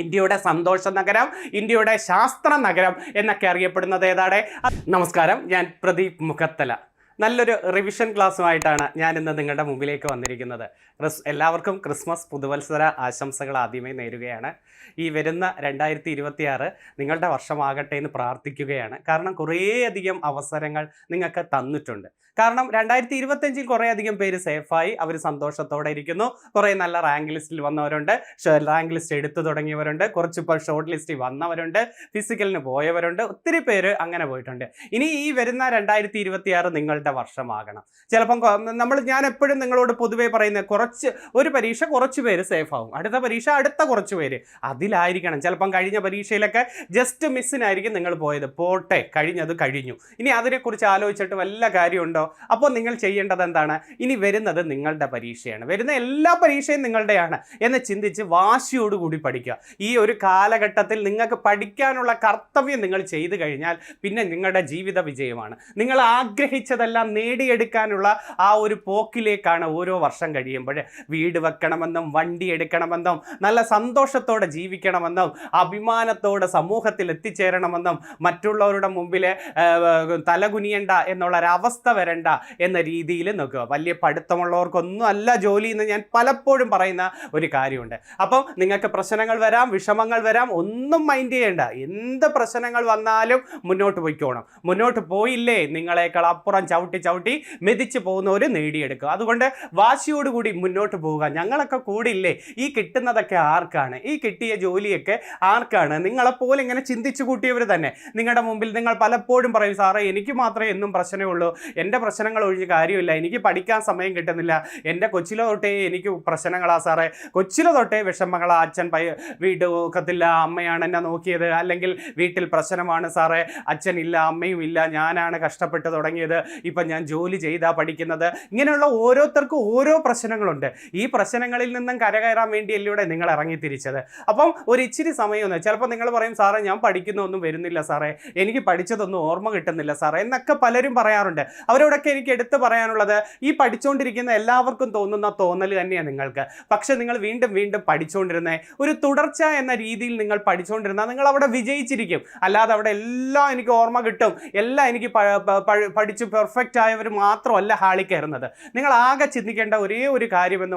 ഇന്ത്യയുടെ സന്തോഷ നഗരം, ഇന്ത്യയുടെ ശാസ്ത്ര നഗരം എന്നൊക്കെ അറിയപ്പെടുന്നത് ഏതാണ്? നമസ്കാരം, ഞാൻ പ്രദീപ് മുഖത്തല. നല്ലൊരു റിവിഷൻ ക്ലാസ്സുമായിട്ടാണ് ഞാൻ ഇന്ന് നിങ്ങളുടെ മുമ്പിലേക്ക് വന്നിരിക്കുന്നത്. എല്ലാവർക്കും ക്രിസ്മസ് പുതുവത്സര ആശംസകൾ ആദ്യമേ നേരുകയാണ്. ഈ വരുന്ന 2026 നിങ്ങളുടെ വർഷമാകട്ടെ എന്ന് പ്രാർത്ഥിക്കുകയാണ്. കാരണം കുറേയധികം അവസരങ്ങൾ നിങ്ങൾക്ക് തന്നിട്ടുണ്ട്. കാരണം 2025 കുറേയധികം പേര് സേഫായി, അവർ സന്തോഷത്തോടെ ഇരിക്കുന്നു. കുറേ നല്ല റാങ്ക് ലിസ്റ്റിൽ വന്നവരുണ്ട്, റാങ്ക് ലിസ്റ്റ് എടുത്തു തുടങ്ങിയവരുണ്ട്, കുറച്ചിപ്പോൾ ഷോർട്ട് ലിസ്റ്റിൽ വന്നവരുണ്ട്, ഫിസിക്കലിന് പോയവരുണ്ട്, ഒത്തിരി പേര് അങ്ങനെ പോയിട്ടുണ്ട്. ഇനി ഈ വരുന്ന 2026 നിങ്ങളുടെ വർഷമാകണം. ചിലപ്പം ഞാൻ എപ്പോഴും നിങ്ങളോട് പൊതുവേ പറയുന്നത്, ഒരു പരീക്ഷ കുറച്ച് പേര് സേഫ് ആവും, അടുത്ത പരീക്ഷ അടുത്ത കുറച്ച് പേര് അതിലായിരിക്കണം. ചിലപ്പം കഴിഞ്ഞ പരീക്ഷയിലൊക്കെ ജസ്റ്റ് മിസ്സിനായിരിക്കും നിങ്ങൾ പോയത്. പോട്ടെ, കഴിഞ്ഞത് കഴിഞ്ഞു. ഇനി അതിനെക്കുറിച്ച് ആലോചിച്ചിട്ട് വല്ല കാര്യമുണ്ടോ? അപ്പോൾ നിങ്ങൾ ചെയ്യേണ്ടത് എന്താണ്? ഇനി വരുന്നത് നിങ്ങളുടെ പരീക്ഷയാണ്, വരുന്ന എല്ലാ പരീക്ഷയും നിങ്ങളുടെയാണ് എന്ന് ചിന്തിച്ച് വാശിയോടുകൂടി പഠിക്കുക. ഈ ഒരു കാലഘട്ടത്തിൽ നിങ്ങൾക്ക് പഠിക്കാനുള്ള കർത്തവ്യം നിങ്ങൾ ചെയ്തു കഴിഞ്ഞാൽ പിന്നെ നിങ്ങളുടെ ജീവിത വിജയമാണ്. നിങ്ങൾ ആഗ്രഹിച്ചതെല്ലാം നേടിയെടുക്കാനുള്ള ആ ഒരു പോക്കിലേക്കാണ് ഓരോ വർഷം കഴിയുമ്പോൾ. വീട് വെക്കണമെന്നും വണ്ടി എടുക്കണമെന്നും നല്ല സന്തോഷത്തോടെ ജീവിക്കണമെന്നും അഭിമാനത്തോടെ സമൂഹത്തിൽ എത്തിച്ചേരണമെന്നും മറ്റുള്ളവരുടെ മുമ്പിൽ തലകുനിയണ്ട എന്നുള്ളൊരവസ്ഥ വരണ്ട എന്ന രീതിയിൽ നോക്കുക. വലിയ പഠിത്തമുള്ളവർക്കൊന്നും അല്ല ജോലി എന്ന് ഞാൻ പലപ്പോഴും പറയുന്ന ഒരു കാര്യമുണ്ട്. അപ്പം നിങ്ങൾക്ക് പ്രശ്നങ്ങൾ വരാം, വിഷമങ്ങൾ വരാം, ഒന്നും മൈൻഡ് ചെയ്യേണ്ട. എന്ത് പ്രശ്നങ്ങൾ വന്നാലും മുന്നോട്ട് പോയിക്കോണം. മുന്നോട്ട് പോയില്ലേ നിങ്ങളെക്കാൾ അപ്പുറം ചവിട്ടി മെതിച്ച് പോകുന്നവർ നേടിയെടുക്കുക. അതുകൊണ്ട് വാശിയോടുകൂടി മുന്നോട്ട് പോവുക. ഞങ്ങളൊക്കെ കൂടിയില്ലേ? ഈ കിട്ടുന്നതൊക്കെ ആർക്കാണ്? ഈ കിട്ടിയ ജോലിയൊക്കെ ആർക്കാണ്? നിങ്ങളെപ്പോലെ ഇങ്ങനെ ചിന്തിച്ചു കൂട്ടിയവർ തന്നെ നിങ്ങളുടെ മുമ്പിൽ. നിങ്ങൾ പലപ്പോഴും പറയും, സാറേ എനിക്ക് മാത്രമേ എന്നും പ്രശ്നമുള്ളൂ, എൻ്റെ പ്രശ്നങ്ങൾ ഒഴിഞ്ഞ് കാര്യമില്ല, എനിക്ക് പഠിക്കാൻ സമയം കിട്ടുന്നില്ല, എൻ്റെ കൊച്ചിലെ തൊട്ടേ എനിക്ക് പ്രശ്നങ്ങളാ സാറേ, കൊച്ചിലെ തൊട്ടേ വിഷമങ്ങളാ, അച്ഛൻ വീട് നോക്കത്തില്ല, അമ്മയാണ് എന്നെ നോക്കിയത്, അല്ലെങ്കിൽ വീട്ടിൽ പ്രശ്നമാണ് സാറേ, അച്ഛനില്ല അമ്മയും ഇല്ല, ഞാനാണ് കഷ്ടപ്പെട്ട് തുടങ്ങിയത്, ഇപ്പം ഞാൻ ജോലി ചെയ്താ പഠിക്കുന്നത്. ഇങ്ങനെയുള്ള ഓരോരുത്തർക്കും ഓരോ പ്രശ്നങ്ങളുണ്ട്. ഈ പ്രശ്നങ്ങളിൽ നിന്നും കരകയറാൻ വേണ്ടിയല്ലേ നിങ്ങൾ ഇറങ്ങിത്തിരിച്ചത്. അപ്പം ഒരു ഇച്ചിരി സമയമൊന്നും, ചിലപ്പോൾ നിങ്ങൾ പറയും, സാറേ ഞാൻ പഠിക്കുന്നൊന്നും വരുന്നില്ല സാറേ, എനിക്ക് പഠിച്ചതൊന്നും ഓർമ്മ കിട്ടുന്നില്ല സാറേ എന്നൊക്കെ പലരും പറയാറുണ്ട്. അവരോടൊക്കെ എനിക്ക് എടുത്തു പറയാനുള്ളത്, ഈ പഠിച്ചുകൊണ്ടിരിക്കുന്ന എല്ലാവർക്കും തോന്നുന്ന തോന്നൽ തന്നെയാണ് നിങ്ങൾക്ക്. പക്ഷെ നിങ്ങൾ വീണ്ടും വീണ്ടും പഠിച്ചുകൊണ്ടിരുന്നേ, ഒരു തുടർച്ച എന്ന രീതിയിൽ നിങ്ങൾ പഠിച്ചുകൊണ്ടിരുന്നാൽ നിങ്ങൾ അവിടെ വിജയിച്ചിരിക്കും. അല്ലാതെ അവിടെ എല്ലാം എനിക്ക് ഓർമ്മ കിട്ടും, എല്ലാം എനിക്ക് പഠിച്ച് പെർഫെക്റ്റ് ആയവർ മാത്രമല്ല ഹാളിൽ കയറുന്നത്. നിങ്ങൾ ആകെ ചിന്തിക്കേണ്ട ഒരേ ഒരു കാര്യമെന്ന്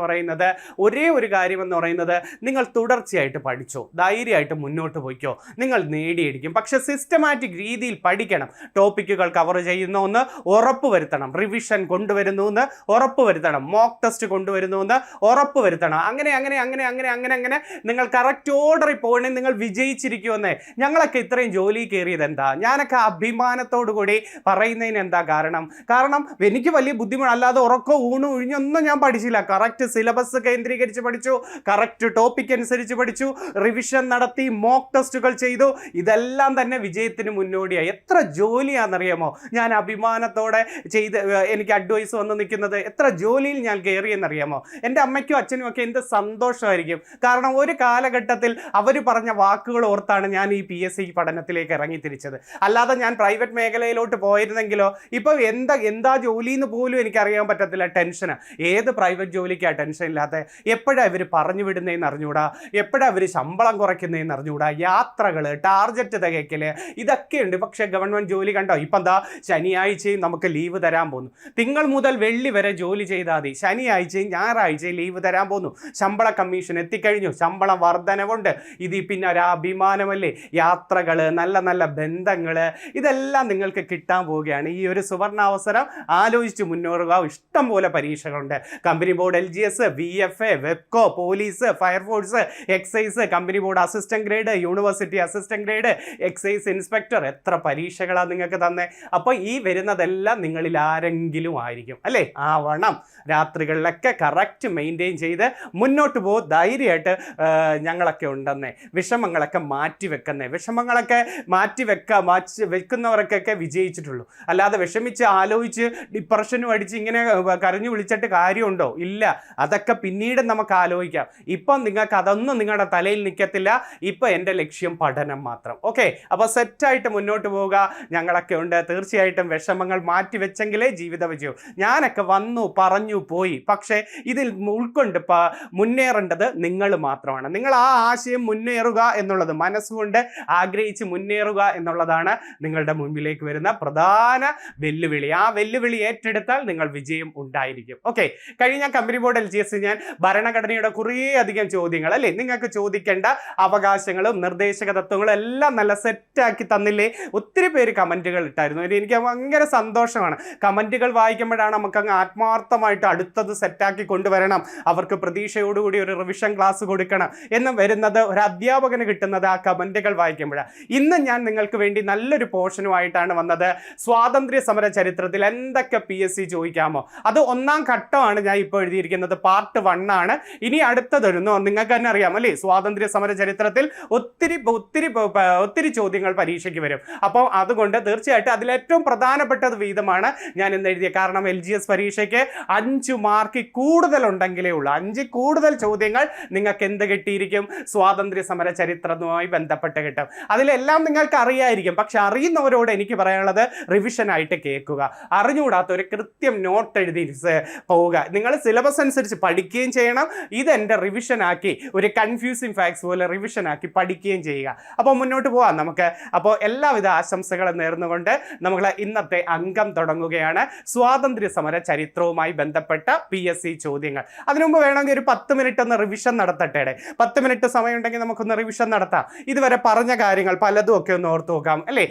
പറയുന്നത് നിങ്ങൾ തുടർച്ചയായിട്ട് പഠിച്ചോ, ധൈര്യമായിട്ട് മുന്നോട്ട് പോയിക്കോ, നിങ്ങൾ നേടിയെടുക്കും. പക്ഷെ സിസ്റ്റമാറ്റിക് രീതിയിൽ പഠിക്കണം. ടോപ്പിക്കുകൾ കവർ ചെയ്യുന്ന ഒന്ന് ഉറപ്പ് വരുത്തണം, റിവിഷൻ കൊണ്ടുവരുന്നു എന്ന് ഉറപ്പ് വരുത്തണം, മോക്ക് ടെസ്റ്റ് കൊണ്ടുവരുന്നു എന്ന് ഉറപ്പ് വരുത്തണം. അങ്ങനെ നിങ്ങൾ കറക്റ്റ് ഓർഡറിൽ പോകണമെങ്കിൽ നിങ്ങൾ വിജയിച്ചിരിക്കുമെന്നേ. ഞങ്ങളൊക്കെ ഇത്രയും ജോലി കയറിയത് എന്താ? ഞാനൊക്കെ അഭിമാനത്തോടു കൂടി പറയുന്നതിന് എന്താ കാരണം എനിക്ക് വലിയ ബുദ്ധിമുട്ട്, അല്ലാതെ ഉറക്കോ ഊണും ഒഴിഞ്ഞൊന്നും ഞാൻ പഠിച്ചില്ല. കറക്റ്റ് സിലബസ് കേന്ദ്രീകരിച്ച് പഠിച്ചു, കറക്റ്റ് ടോപ്പിക് അനുസരിച്ച് പഠിച്ചു, റിവിഷൻ നടത്തി, മോക്ക് ടെസ്റ്റുകൾ ചെയ്തു. ഇതെല്ലാം തന്നെ വിജയത്തിന് മുന്നോടിയായി. എത്ര ജോലിയാണെന്നറിയാമോ ഞാൻ അഭിമാനത്തോടെ ചെയ്ത് എനിക്ക് അഡ്വൈസ് വന്ന് നിൽക്കുന്നത്? എത്ര ജോലിയിൽ ഞാൻ കയറിയെന്നറിയാമോ? എൻ്റെ അമ്മയ്ക്കും അച്ഛനും ഒക്കെ എന്ത് സന്തോഷമായിരിക്കും. കാരണം ഒരു കാലഘട്ടത്തിൽ അവർ പറഞ്ഞ വാക്കുകൾ ഓർത്താണ് ഞാൻ ഈ PSC പഠനത്തിലേക്ക് ഇറങ്ങിത്തിരിച്ചത്. അല്ലാതെ ഞാൻ പ്രൈവറ്റ് മേഖലയിലോട്ട് പോയിരുന്നെങ്കിലോ ഇപ്പോൾ എന്താ ജോലി എന്ന് പോലും എനിക്കറിയാൻ പറ്റത്തില്ല. ടെൻഷന്. ഏത് പ്രൈവറ്റ് ജോലിക്കാണ് ടെൻഷൻ ഇല്ലാത്ത? എപ്പോഴാണ് ഇവർ പറഞ്ഞു വിടുന്നതെന്ന് അറിഞ്ഞുകൂടാ, എപ്പോഴാണ് അവർ ശമ്പളം കുറയ്ക്കുന്നതെന്ന് അറിഞ്ഞുകൂടാ, യാത്രകൾ, ടാർജറ്റ് തികയ്ക്കൽ, ഇതൊക്കെയുണ്ട്. പക്ഷേ ഗവൺമെൻറ് ജോലി കണ്ടോ, ഇപ്പം എന്താ ശനിയാഴ്ചയും നമുക്ക് ലീവ് തരാൻ പോകുന്നു. തിങ്കൾ മുതൽ വെള്ളി വരെ ജോലി ചെയ്താൽ മതി, ശനിയാഴ്ചയും ഞായറാഴ്ചയും ലീവ് തരാൻ പോകുന്നു. ശമ്പള കമ്മീഷൻ എത്തിക്കഴിഞ്ഞു, ശമ്പളം വർധനവുണ്ട്. ഇതിൽ പിന്നെ ഒരു അഭിമാനമല്ലേ? യാത്രകൾ, നല്ല നല്ല ബന്ധങ്ങൾ, ഇതെല്ലാം നിങ്ങൾക്ക് കിട്ടാൻ പോവുകയാണ്. ഈ ഒരു സുവർണാവസരം ആലോചിച്ച് മുന്നേറുക. ഇഷ്ടം പോലെ പരീക്ഷകളുണ്ട്. കമ്പനി ബോർഡ്, LGS, VFA, വെബ്കോ, police, fire force, excise, company board assistant grade, university assistant grade, excise inspector, എത്ര പരീക്ഷകളാണ് നിങ്ങൾക്ക് തന്നെ. അപ്പോൾ ഈ വരുന്നതെല്ലാം നിങ്ങളിൽ ആരെങ്കിലും ആയിരിക്കും അല്ലേ? ആവണം. രാത്രികളിലൊക്കെ കറക്റ്റ് മെയിൻറ്റെയിൻ ചെയ്ത് മുന്നോട്ട് പോകും. ധൈര്യമായിട്ട് ഞങ്ങളൊക്കെ ഉണ്ടെന്നേ. വിഷമങ്ങളൊക്കെ മാറ്റി വെക്കുന്നവർക്കൊക്കെ വിജയിച്ചിട്ടുള്ളൂ. അല്ലാതെ വിഷമിച്ച് ആലോചിച്ച് ഡിപ്രഷനും അടിച്ച് ഇങ്ങനെ കരഞ്ഞു വിളിച്ചിട്ട് കാര്യമുണ്ടോ? ഇല്ല. അതൊക്കെ പിന്നീട് നമുക്ക് ആലോചിക്കാം. ഇപ്പം നിങ്ങൾക്ക് അതൊന്നും നിങ്ങളുടെ തലയിൽ നിൽക്കത്തില്ല. ഇപ്പം എൻ്റെ ലക്ഷ്യം പഠനം മാത്രം. ഓക്കെ, അപ്പോൾ സെറ്റായിട്ട് മുന്നോട്ട് പോവുക. ഞങ്ങളൊക്കെ ഉണ്ട്. തീർച്ചയായിട്ടും വിഷമങ്ങൾ മാറ്റിവെച്ചെങ്കിലേ ജീവിത വിജയം. ഞാനൊക്കെ വന്നു പറഞ്ഞു പോയി, പക്ഷേ ഇതിൽ ഉൾക്കൊണ്ട് മുന്നേറേണ്ടത് നിങ്ങൾ മാത്രമാണ്. നിങ്ങൾ ആ ആശയം മുന്നേറുക എന്നുള്ളത്, മനസ്സുകൊണ്ട് ആഗ്രഹിച്ച് മുന്നേറുക എന്നുള്ളതാണ് നിങ്ങളുടെ മുൻപിലേക്ക് വരുന്ന പ്രധാന വെല്ലുവിളി. ആ വെല്ലുവിളി ഏറ്റെടുത്താൽ നിങ്ങൾ വിജയം ഉണ്ടായിരിക്കും. ഓക്കെ, കഴിഞ്ഞ കമ്പനി ബോർഡ് LGS ഞാൻ ഭരണഘടനയുടെ കുറേ അധികം ചോദ്യങ്ങൾ അല്ലേ നിങ്ങൾക്ക് ചോദിക്കേണ്ട അവകാശങ്ങളും നിർദ്ദേശക തത്വങ്ങളും എല്ലാം നല്ല സെറ്റാക്കി തന്നില്ലേ? ഒത്തിരി പേര് കമൻറ്റുകൾ ഇട്ടായിരുന്നു. എനിക്ക് ഭയങ്കര സന്തോഷമാണ്. കമൻറ്റുകൾ വായിക്കുമ്പോഴാണ് നമുക്കങ്ങ് ആത്മാർത്ഥമായിട്ട് അടുത്തത് സെറ്റാക്കി കൊണ്ടുവരണം, അവർക്ക് പ്രതീക്ഷയോടുകൂടി ഒരു റിവിഷൻ ക്ലാസ് കൊടുക്കണം എന്ന് വരുന്നത് ഒരു അധ്യാപകന് കിട്ടുന്നത് ആ കമൻറ്റുകൾ വായിക്കുമ്പോഴാണ്. ഇന്ന് ഞാൻ നിങ്ങൾക്ക് വേണ്ടി നല്ലൊരു പോർഷനുമായിട്ടാണ് വന്നത്. സ്വാതന്ത്ര്യ സമര ചരിത്രത്തിൽ എന്തൊക്കെ PSC ചോദിക്കാമോ, അത് ഒന്നാം ഘട്ടമാണ് ഞാൻ ഇപ്പോൾ എഴുതിയിരിക്കുന്നത്. പാർട്ട് 1 ആണ്. ഇനി അടുത്തതൊരുന്നോ നിങ്ങൾക്ക് തന്നെ അറിയാം അല്ലേ, സ്വാതന്ത്ര്യ സമര ചരിത്രത്തിൽ ഒത്തിരി ചോദ്യങ്ങൾ പരീക്ഷയ്ക്ക് വരും. അപ്പോൾ അതുകൊണ്ട് തീർച്ചയായിട്ടും അതിലേറ്റവും പ്രധാനപ്പെട്ടത് വീതമാണ് ഞാൻ ഇന്ന് എഴുതിയത്. കാരണം LGS പരീക്ഷയ്ക്ക് 5 മാർക്ക് കൂടുതലുണ്ടെങ്കിലേ ഉള്ളൂ. 5 കൂടുതൽ ചോദ്യങ്ങൾ നിങ്ങൾക്ക് എന്ത് കിട്ടിയിരിക്കും? സ്വാതന്ത്ര്യ സമര ചരിത്രവുമായി ബന്ധപ്പെട്ട് കിട്ടും. അതിലെല്ലാം നിങ്ങൾക്ക് അറിയായിരിക്കും. പക്ഷെ അറിയുന്നവരോട് എനിക്ക് പറയാനുള്ളത് റിവിഷനായിട്ട് കേൾക്കുക. അറിഞ്ഞുകൂടാത്ത ഒരു കൃത്യം നോട്ട് എഴുതി പോവുക. നിങ്ങൾ സിലബസ് അനുസരിച്ച് പഠിക്കുകയും ചെയ്യണം. ഇതെൻ്റെ റിവിഷനാക്കി ഒരു കൺഫ്യൂസിങ് ഫാക്ട്സ് പോലെ റിവിഷനാക്കി പഠിക്കുകയും ചെയ്യുക. അപ്പോൾ മുന്നോട്ട് പോകാം നമുക്ക്. അപ്പോൾ എല്ലാവിധ ആശംസകളും നേർന്നുകൊണ്ട് നമ്മൾ ഇന്നത്തെ അംഗം തുടങ്ങുകയാണ്. സ്വാതന്ത്ര്യ സമര ചരിത്രവുമായി ബന്ധപ്പെട്ട PSC ചോദ്യങ്ങൾ. അതിനുമുമ്പ് വേണമെങ്കിൽ ഒരു 10 മിനിറ്റ് ഒന്ന് റിവിഷൻ നടത്തട്ടെ. 10 മിനിറ്റ് സമയം ഉണ്ടെങ്കിൽ നമുക്കൊന്ന് റിവിഷൻ നടത്താം. ഇതുവരെ പറഞ്ഞ കാര്യങ്ങൾ പലതും ഒക്കെ ഒന്ന് ഓർത്ത് നോക്കാം അല്ലേ.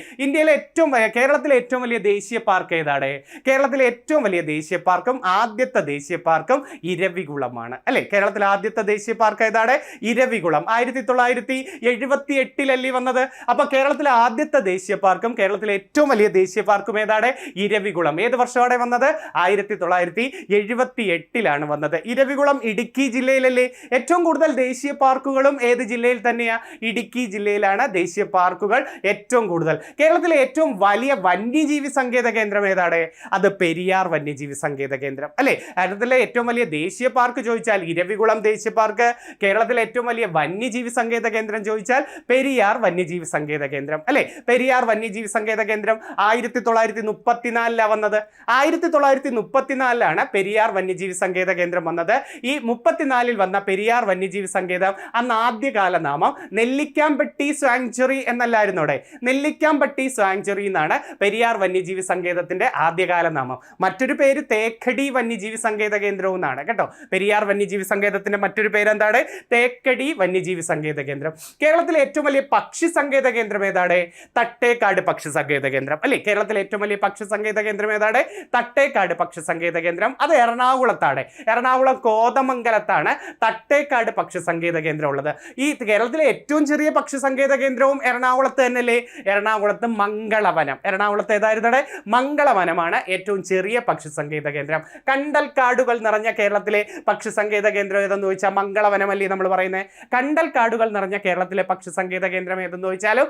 കേരളത്തിലെ ഏറ്റവും വലിയ ദേശീയ പാർക്ക് ഏതാണ്? കേരളത്തിലെ ഏറ്റവും വലിയ ദേശീയ പാർക്കും ആദ്യത്തെ ദേശീയ പാർക്കും ഇരവികുളമാണ് അല്ലേ. കേരളത്തിലെ ആദ്യത്തെ ദേശീയ പാർക്ക് ഏതാണ്? ഇരവികുളം. 1978 വന്നത്. അപ്പൊ കേരളത്തിലെ ആദ്യത്തെ ദേശീയ പാർക്കും കേരളത്തിലെ ഏറ്റവും വലിയ ദേശീയ പാർക്കും ഏതാണ്? ഇരവികുളം. ഏത് വർഷമാണ് വന്നത്? 1978 വന്നത്. ഇരവികുളം ഇടുക്കി ജില്ലയിലല്ലേ. ഏറ്റവും കൂടുതൽ ദേശീയ പാർക്കുകളും ഏത് ജില്ലയിൽ തന്നെയാ? ഇടുക്കി ജില്ലയിലാണ് ദേശീയ പാർക്കുകൾ ഏറ്റവും കൂടുതൽ. കേരളത്തിലെ ഏറ്റവും വലിയ വന്യജീവി സങ്കേത കേന്ദ്രം ഏതാണ്? അത് പെരിയാർ വന്യജീവി സങ്കേത കേന്ദ്രം അല്ലേ. കേരളത്തിലെ ഏറ്റവും വലിയ ദേശീയ പാർക്ക് ചോദിച്ചാൽ ഇരവികുളം ദേശീയ പാർക്ക്. കേരളത്തിലെ ഏറ്റവും വലിയ വന്യജീവി സങ്കേത കേന്ദ്രം ചോദിച്ചാൽ പെരിയാർ വന്യജീവി സങ്കേത കേന്ദ്രം അല്ലേ. പെരിയാർ വന്യജീവി സങ്കേത കേന്ദ്രം 1934 വന്നത്. 1934 പെരിയാർ വന്യജീവി സങ്കേത കേന്ദ്രം വന്നത്. ഈ 34 വന്ന പെരിയാർ വന്യജീവി സങ്കേതം അന്ന് ആദ്യകാല നാമം നെല്ലിക്കാമ്പട്ടി സാങ്ച്വറി എന്നല്ലായിരുന്നു. അവിടെ നെല്ലിക്കാമ്പട്ടി സാങ്ച്വറി എന്നാണ് പെരിയാർ വന്യജീവി സങ്കേതത്തിന്റെ ആദ്യകാല നാമം. മറ്റൊരു പേര് തേക്കടി വന്യജീവി സങ്കേത കേന്ദ്രവും എന്നാണ് കേട്ടോ. പെരിയാർ വന്യജീവി സങ്കേതത്തിന്റെ മറ്റൊരു പേര് എന്താണ്? തേക്കടി വന്യജീവി സങ്കേത കേന്ദ്രം. കേരളത്തിലെ ഏറ്റവും വലിയ പക്ഷി സങ്കേത കേന്ദ്രം ഏതാണ്? തട്ടേക്കാട് പക്ഷി സങ്കേത കേന്ദ്രം അല്ലേ. കേരളത്തിലെ ഏറ്റവും വലിയ പക്ഷി സങ്കേത കേന്ദ്രം ഏതാണ്? തട്ടേക്കാട് പക്ഷി സങ്കേത കേന്ദ്രം. അത് എറണാകുളത്താണ്. എറണാകുളം കോതമംഗലത്താണ് തട്ടേക്കാട് പക്ഷി സങ്കേത കേന്ദ്രം ഉള്ളത്. ഈ കേരളത്തിലെ ഏറ്റവും ചെറിയ പക്ഷി സങ്കേത കേന്ദ്രവും എറണാകുളത്ത് തന്നെയല്ലേ. എറണാകുളത്ത് മംഗളവനം. എറണാകുളത്ത് ഏതായിരുന്നടെ? മംഗളവനമാണ് ഏറ്റവും ചെറിയ പക്ഷി സങ്കേത കേന്ദ്രം. കണ്ടൽക്കാടുകൾ നിറഞ്ഞ കേരളത്തിലെ പക്ഷി സങ്കേത കേന്ദ്രം ഏതെന്ന് ചോദിച്ചാൽ മംഗളവനമല്ലേ നമ്മൾ പറയുന്നത്. കണ്ടൽക്കാടുകൾ നിറഞ്ഞ കേരളത്തിലെ പക്ഷി സങ്കേത കേന്ദ്രം ഏതെന്ന് ചോദിച്ചാലും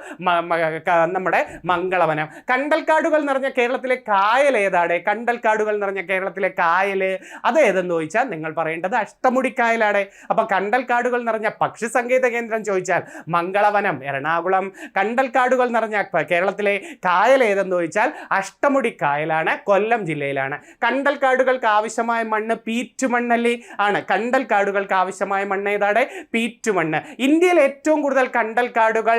നമ്മുടെ മംഗളവനം. കണ്ടൽക്കാടുകൾ നിറഞ്ഞ കേരളത്തിലെ കായൽ ഏതാണ്? കണ്ടൽക്കാടുകൾ നിറഞ്ഞ കേരളത്തിലെ കായൽ അത് ഏതെന്ന് ചോദിച്ചാൽ നിങ്ങൾ പറയേണ്ടത് അഷ്ടമുടിക്കായലാണ്. അപ്പൊ കണ്ടൽക്കാടുകൾ നിറഞ്ഞ പക്ഷി സങ്കേത കേന്ദ്രം ചോദിച്ചാൽ മംഗളവനം എറണാകുളം. കണ്ടൽക്കാടുകൾ നിറഞ്ഞ കേരളത്തിലെ കായൽ ഏതെന്ന് ചോദിച്ചാൽ അഷ്ടമുടിക്കായലാണ്, കൊല്ലം ജില്ലയിലാണ്. കണ്ടൽക്കാടുകൾക്ക് ആവശ്യമായ മണ്ണ് പീറ്റുമണ്ണല്ലേ ആണ്. കണ്ടൽക്കാടുകൾക്ക് ആവശ്യമായ മണ്ണ് ഏതാണ്? പീറ്റുമണ്ണ്. ഇന്ത്യയിൽ ഏറ്റവും കൂടുതൽ കണ്ടൽക്കാടുകൾ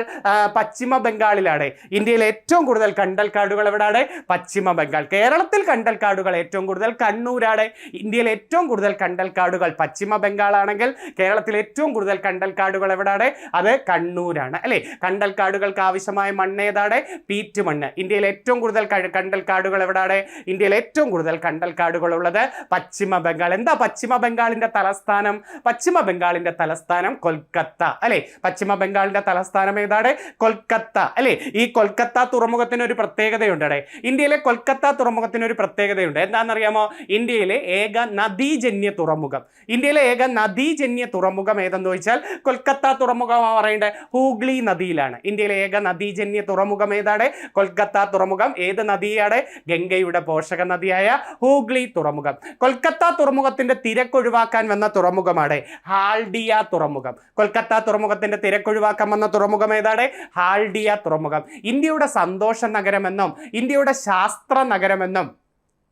പശ്ചിമ ബംഗാളിലാണ്. ഇന്ത്യയിൽ ഏറ്റവും കൂടുതൽ കണ്ടൽക്കാടുകൾ എവിടെയാണ്? പശ്ചിമ ബംഗാൾ. കേരളത്തിൽ കണ്ടൽക്കാടുകൾ ഏറ്റവും കൂടുതൽ കണ്ണൂരാണ്. ഇന്ത്യയിൽ ഏറ്റവും കൂടുതൽ കണ്ടൽക്കാടുകൾ പശ്ചിമ ബംഗാൾ ആണെങ്കിൽ കേരളത്തിൽ ഏറ്റവും കൂടുതൽ കണ്ടൽക്കാടുകൾ എവിടെയാണ്? അത് കണ്ണൂരാണ് അല്ലേ. കണ്ടൽക്കാടുകൾക്ക് ആവശ്യമായ മണ്ണ് ഏതാണ്? പീറ്റുമണ്ണ്. ഇന്ത്യയിൽ ഏറ്റവും കൂടുതൽ കണ്ടൽക്കാടുകൾ എവിടെയാണ്? ഇന്ത്യയിൽ ഏറ്റവും കൂടുതൽ കണ്ടൽക്കാടുകൾ ഉള്ളത് പശ്ചിമ ബംഗാൾ. എന്താ പശ്ചിമ ബംഗാളിന്റെ തലസ്ഥാനം? പശ്ചിമ ബംഗാളിന്റെ തലസ്ഥാനം കൊൽക്കത്ത അല്ലേ. പശ്ചിമ ബംഗാളിന്റെ തലസ്ഥാനം ഏതാണ്? കൊൽക്കത്ത അല്ലേ. ഈ കൊൽക്കത്ത തുറമുഖത്തിന് ഒരു പ്രത്യേകതയുണ്ട്. ഇന്ത്യയിലെ കൊൽക്കത്ത തുറമുഖത്തിന് ഒരു പ്രത്യേകതയുണ്ട്. എന്താണെന്നറിയാമോ? ഇന്ത്യയിലെ ഏക നദീജന്യ തുറമുഖം. ഇന്ത്യയിലെ ഏക നദീജന്യ തുറമുഖം ഏതെന്ന് ചോദിച്ചാൽ കൊൽക്കത്ത തുറമുഖമാണ് പറയേണ്ടത്. ഹൂഗ്ലി നദിയിലാണ്. ഇന്ത്യയിലെ ഏക നദീജന്യ തുറമുഖം ഏതാണ്? കൊൽക്കത്ത തുറമുഖം. ഏത് നദിയാണ്? ഗംഗയുടെ പോഷക നദിയായ ഹൂഗ്ലി തുറമുഖം. കൊൽക്കത്ത തുറമുഖത്തിന്റെ തിരക്കൊഴിവാക്കാൻ വന്ന തുറമുഖമാണ് ഹാൽഡിയ തുറമുഖം. കൊൽക്കത്ത തുറമുഖത്തിന്റെ തിരക്കൊഴിവാക്കാൻ വന്ന തുറമുഖം ഏതാണ്? ഹാൽഡിയ തുറമുഖം. ഇന്ത്യയുടെ സന്തോഷ നഗരമെന്നും ഇന്ത്യയുടെ ശാസ്ത്ര നഗരമെന്നും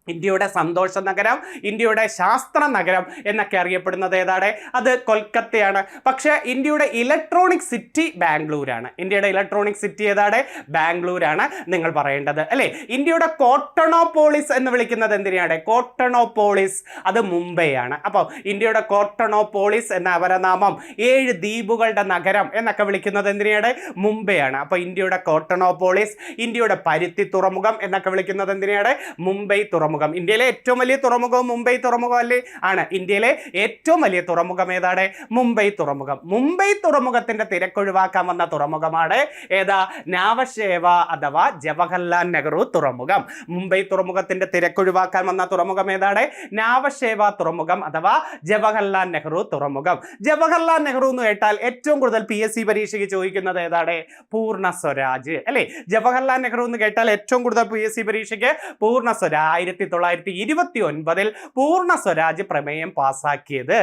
ഇന്ത്യയുടെ സന്തോഷ നഗരം, ഇന്ത്യയുടെ ശാസ്ത്ര നഗരം എന്നൊക്കെ അറിയപ്പെടുന്നത് ഏതാണ്? അത് കൊൽക്കത്തയാണ്. പക്ഷേ ഇന്ത്യയുടെ ഇലക്ട്രോണിക് സിറ്റി ബാംഗ്ലൂരാണ്. ഇന്ത്യയുടെ ഇലക്ട്രോണിക് സിറ്റി ഏതാണ്? ബാംഗ്ലൂരാണ് നിങ്ങൾ പറയേണ്ടത് അല്ലേ. ഇന്ത്യയുടെ കോട്ടണോപോളിസ് എന്ന് വിളിക്കുന്നത് എന്തിനാണ്? കോട്ടണോപോളിസ് അത് മുംബൈയാണ്. അപ്പോൾ ഇന്ത്യയുടെ കോട്ടണോപോളിസ് എന്ന അപരനാമം 7 ദ്വീപുകളുടെ നഗരം എന്നൊക്കെ വിളിക്കുന്നത് എന്തിനാണ്? മുംബൈയാണ്. അപ്പോൾ ഇന്ത്യയുടെ കോട്ടണോപോളിസ്, ഇന്ത്യയുടെ പരുത്തി തുറമുഖം എന്നൊക്കെ വിളിക്കുന്നത് എന്തിനാണ്? മുംബൈ തുറമുഖം. ഇന്ത്യയിലെ ഏറ്റവും വലിയ തുറമുഖം മുംബൈ തുറമുഖം അല്ലേ? ആണ്. ഇന്ത്യയിലെ ഏറ്റവും വലിയ തുറമുഖം ഏതാണ്? മുംബൈ തുറമുഖം. മുംബൈ തുറമുഖത്തിന്റെ തിരക്കൊഴിവാക്കാൻ വന്ന തുറമുഖമാണ് ഏതാ? നാവശേവ അഥവാ ജവഹർലാൽ നെഹ്റു തുറമുഖം. മുംബൈ തുറമുഖത്തിന്റെ തിരക്കൊഴിവാക്കാൻ വന്ന തുറമുഖം ഏതാണ്? നാവശേവ തുറമുഖം അഥവാ ജവഹർലാൽ നെഹ്റു തുറമുഖം. ജവഹർലാൽ നെഹ്റു എന്ന് കേട്ടാൽ ഏറ്റവും കൂടുതൽ PSC പരീക്ഷയ്ക്ക് ചോദിക്കുന്നത് ഏതാണ്? പൂർണ്ണ സ്വരാജ് അല്ലേ. ജവഹർലാൽ നെഹ്റു എന്ന് കേട്ടാൽ ഏറ്റവും കൂടുതൽ PSC പരീക്ഷയ്ക്ക് പൂർണ്ണ സ്വരാജ്. 1929 പൂർണ്ണ സ്വരാജ് പ്രമേയം പാസാക്കിയത്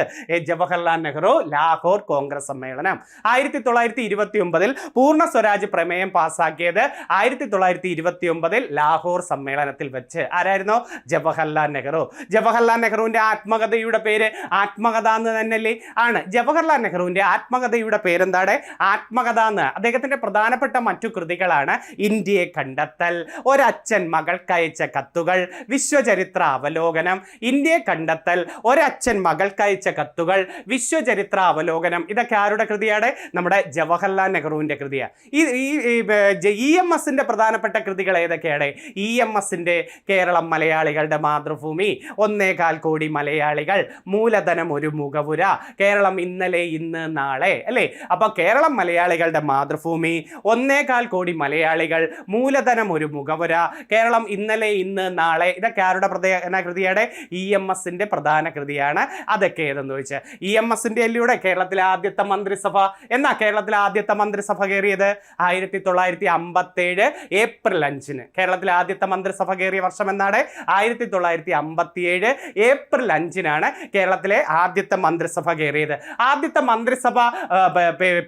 ജവഹർലാൽ നെഹ്റു ലാഹോർ കോൺഗ്രസ് സമ്മേളനം. 1929 പൂർണ്ണ സ്വരാജ് പ്രമേയം പാസാക്കിയത് 1929 ലാഹോർ സമ്മേളനത്തിൽ വെച്ച്. ആരായിരുന്നു? ജവഹർലാൽ നെഹ്റു. ജവഹർലാൽ നെഹ്റുവിന്റെ ആത്മകഥയുടെ പേര് ആത്മകഥ എന്ന് തന്നെയല്ലേ? ആണ്. ജവഹർലാൽ നെഹ്റുവിന്റെ ആത്മകഥയുടെ പേരെന്താണ്? ആത്മകഥ എന്ന്. അദ്ദേഹത്തിന്റെ പ്രധാനപ്പെട്ട മറ്റു കൃതികളാണ് ഇന്ത്യയെ കണ്ടെത്തൽ, ഒരച്ഛൻ മകൾക്കയച്ച കത്തുകൾ, വിശ്വചരിത്ര അവലോകനം, ഇന്ത്യയെ കണ്ടെത്തൽ, ഒരച്ഛൻ മകൾക്കയച്ച കത്തുകൾ, വിശ്വചരിത്ര അവലോകനം. ഇതൊക്കെ ആരുടെ കൃതിയാണ്? നമ്മുടെ ജവഹർലാൽ നെഹ്റുവിന്റെ കൃതിയാണ്. EMSന്റെ പ്രധാനപ്പെട്ട കൃതികൾ ഏതൊക്കെയാണ്? EMSന്റെ കേരളം മലയാളികളുടെ മാതൃഭൂമി, 1.25 കോടി മലയാളികൾ, മൂലധനം ഒരു മുഖവുര, കേരളം ഇന്നലെ ഇന്ന് നാളെ അല്ലേ. അപ്പൊ കേരളം മലയാളികളുടെ മാതൃഭൂമി, 1.25 കോടി മലയാളികൾ, മൂലധനം ഒരു മുഖവുര, കേരളം ഇന്നലെ ഇന്ന് നാളെ. ഇതൊക്കെ ആരുടെ കൃതിയാണ്? EMSന്റെ പ്രധാന കൃതിയാണ്. അതൊക്കെ ഏതെന്ന് ചോദിച്ചാൽ EMSന്റെ അല്ലൂടെ കേരളത്തിലെ ആദ്യത്തെ മന്ത്രിസഭ. എന്നാ കേരളത്തിലെ ആദ്യത്തെ മന്ത്രിസഭ കയറിയത്? 1957 ഏപ്രിൽ 5-ന്. കേരളത്തിലെ ആദ്യത്തെ മന്ത്രിസഭ കയറിയ വർഷം എന്നാണ്? 1957 ഏപ്രിൽ 5-നാണ് കേരളത്തിലെ ആദ്യത്തെ മന്ത്രിസഭ കയറിയത്. ആദ്യത്തെ മന്ത്രിസഭ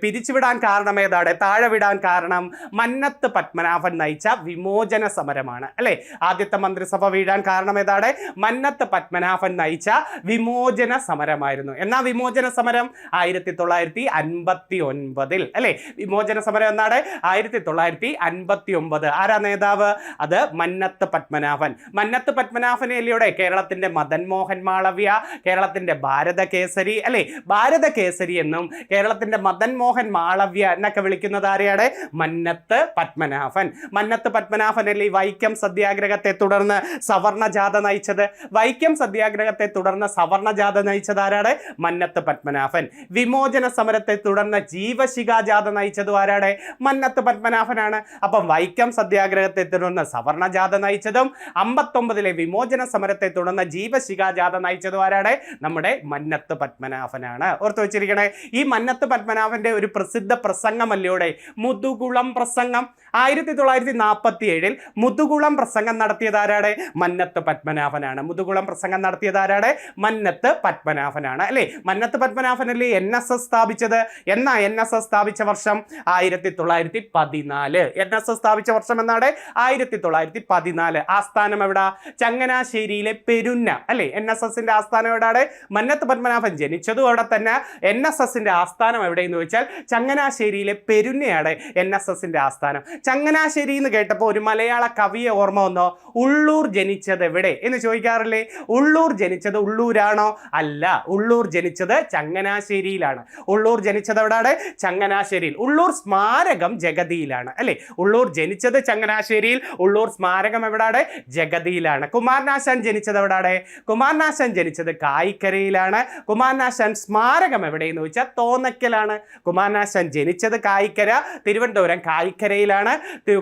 പിരിച്ചുവിടാൻ കാരണം ഏതാണ്? താഴെ വിടാൻ കാരണം മന്നത്ത് പത്മനാഭൻ നയിച്ച വിമോചന സമരമാണ് അല്ലേ. ആദ്യത്തെ മന്ത്രിസഭ വീഴാൻ കാരണം ഏതാണ്? മന്നത്ത് പത്മനാഭൻ നയിച്ച വിമോചന സമരമായിരുന്നു. എന്നാ വിമോചന സമരം? 1959 അല്ലേ. വിമോചന സമരം എന്നാണ്? 1959. ആരാ നേതാവ്? അത് മന്നത്ത് പത്മനാഭൻ. മന്നത്ത് പത്മനാഭനെയല്ലേ കേരളത്തിന്റെ മദൻ മോഹൻ മാളവ്യ, കേരളത്തിന്റെ ഭാരത കേസരി അല്ലേ. ഭാരത കേസരി എന്നും കേരളത്തിന്റെ മദൻ മോഹൻ മാളവ്യ എന്നൊക്കെ വിളിക്കുന്നത് ആരെയാണ്? മന്നത്ത് പത്മനാഭൻ. മന്നത്ത് പത്മനാഭനല്ലേ വൈക്കം സത്യാഗ്രഹത്തെ തുടർന്ന് സവർണ ജാഥ നയിച്ചത്? വൈക്കം സത്യാഗ്രഹത്തെ തുടർന്ന് സവർണ ജാഥ നയിച്ചത് ആരാണ്? മന്നത്ത് പത്മനാഭൻ. വിമോചന സമരത്തെ തുടർന്ന് ജീവശിഖ ജാഥ നയിച്ചതും ആരാണ്? മന്നത്ത് പത്മനാഭനാണ്. അപ്പം വൈക്കം സത്യാഗ്രഹത്തെ തുടർന്ന് സവർണ ജാഥ നയിച്ചതും 59-ലെ വിമോചന സമരത്തെ തുടർന്ന് ജീവശിഖ ജാഥ നയിച്ചതും ആരാണ്? നമ്മുടെ മന്നത്ത് പത്മനാഭനാണ്. ഓർത്തു വെച്ചിരിക്കണേ. ഈ മന്നത്ത് പത്മനാഭന്റെ ഒരു പ്രസിദ്ധ പ്രസംഗമല്ലോടെ മുതുകുളം പ്രസംഗം. 1947 മുതുകുളം പ്രസംഗം നടത്തിയത് ആരാണ്? മന്നത്ത് പത്മനാഭനാണ്. മുതുകുളം പ്രസംഗം നടത്തിയത് ആരാണ്? മന്നത്ത് പത്മനാഭനാണ് അല്ലേ. മന്നത്ത് പത്മനാഭനല്ലേ NSS സ്ഥാപിച്ചത്? എന്നാ NSS സ്ഥാപിച്ച വർഷം? 1914. NSS സ്ഥാപിച്ച വർഷം എന്നാണ്? 1914. ആസ്ഥാനം എവിടാ? ചങ്ങനാശ്ശേരിയിലെ പെരുന്ന അല്ലേ. NSSന്റെ ആസ്ഥാനം എവിടെയാണ്? മന്നത്ത് പത്മനാഭൻ ജനിച്ചതും അവിടെ തന്നെ. NSSന്റെ ആസ്ഥാനം എവിടെയെന്ന് ചോദിച്ചാൽ ചങ്ങനാശ്ശേരിയിലെ പെരുന്നയാണ് NSSന്റെ ആസ്ഥാനം. ചങ്ങനാശ്ശേരി എന്ന് കേട്ടപ്പോൾ ഒരു മലയാള കവിയെ ഓർമ്മ വന്നോ? ഉള്ളൂർ ജനിച്ചത് എവിടെ എന്ന് ചോദിക്കാറില്ലേ? ഉള്ളൂർ ജനിച്ചത് ഉള്ളൂരാണോ? അല്ല, ഉള്ളൂർ ജനിച്ചത് ചങ്ങനാശ്ശേരിയിലാണ്. ഉള്ളൂർ ജനിച്ചത് എവിടെയാണ്? ചങ്ങനാശ്ശേരിയിൽ. ഉള്ളൂർ സ്മാരകം ജഗതിയിലാണ് അല്ലേ. ഉള്ളൂർ ജനിച്ചത് ചങ്ങനാശ്ശേരിയിൽ, ഉള്ളൂർ സ്മാരകം എവിടെയാണ്? ജഗതിയിലാണ്. കുമാരനാശാൻ ജനിച്ചത് എവിടെയാണ്? കുമാരനാശാൻ ജനിച്ചത് കായിക്കരയിലാണ്. കുമാരനാശാൻ സ്മാരകം എവിടെയെന്ന് ചോദിച്ചാൽ തോന്നക്കലാണ്. കുമാരനാശാൻ ജനിച്ചത് കായിക്കര, തിരുവനന്തപുരം കായിക്കരയിലാണ്.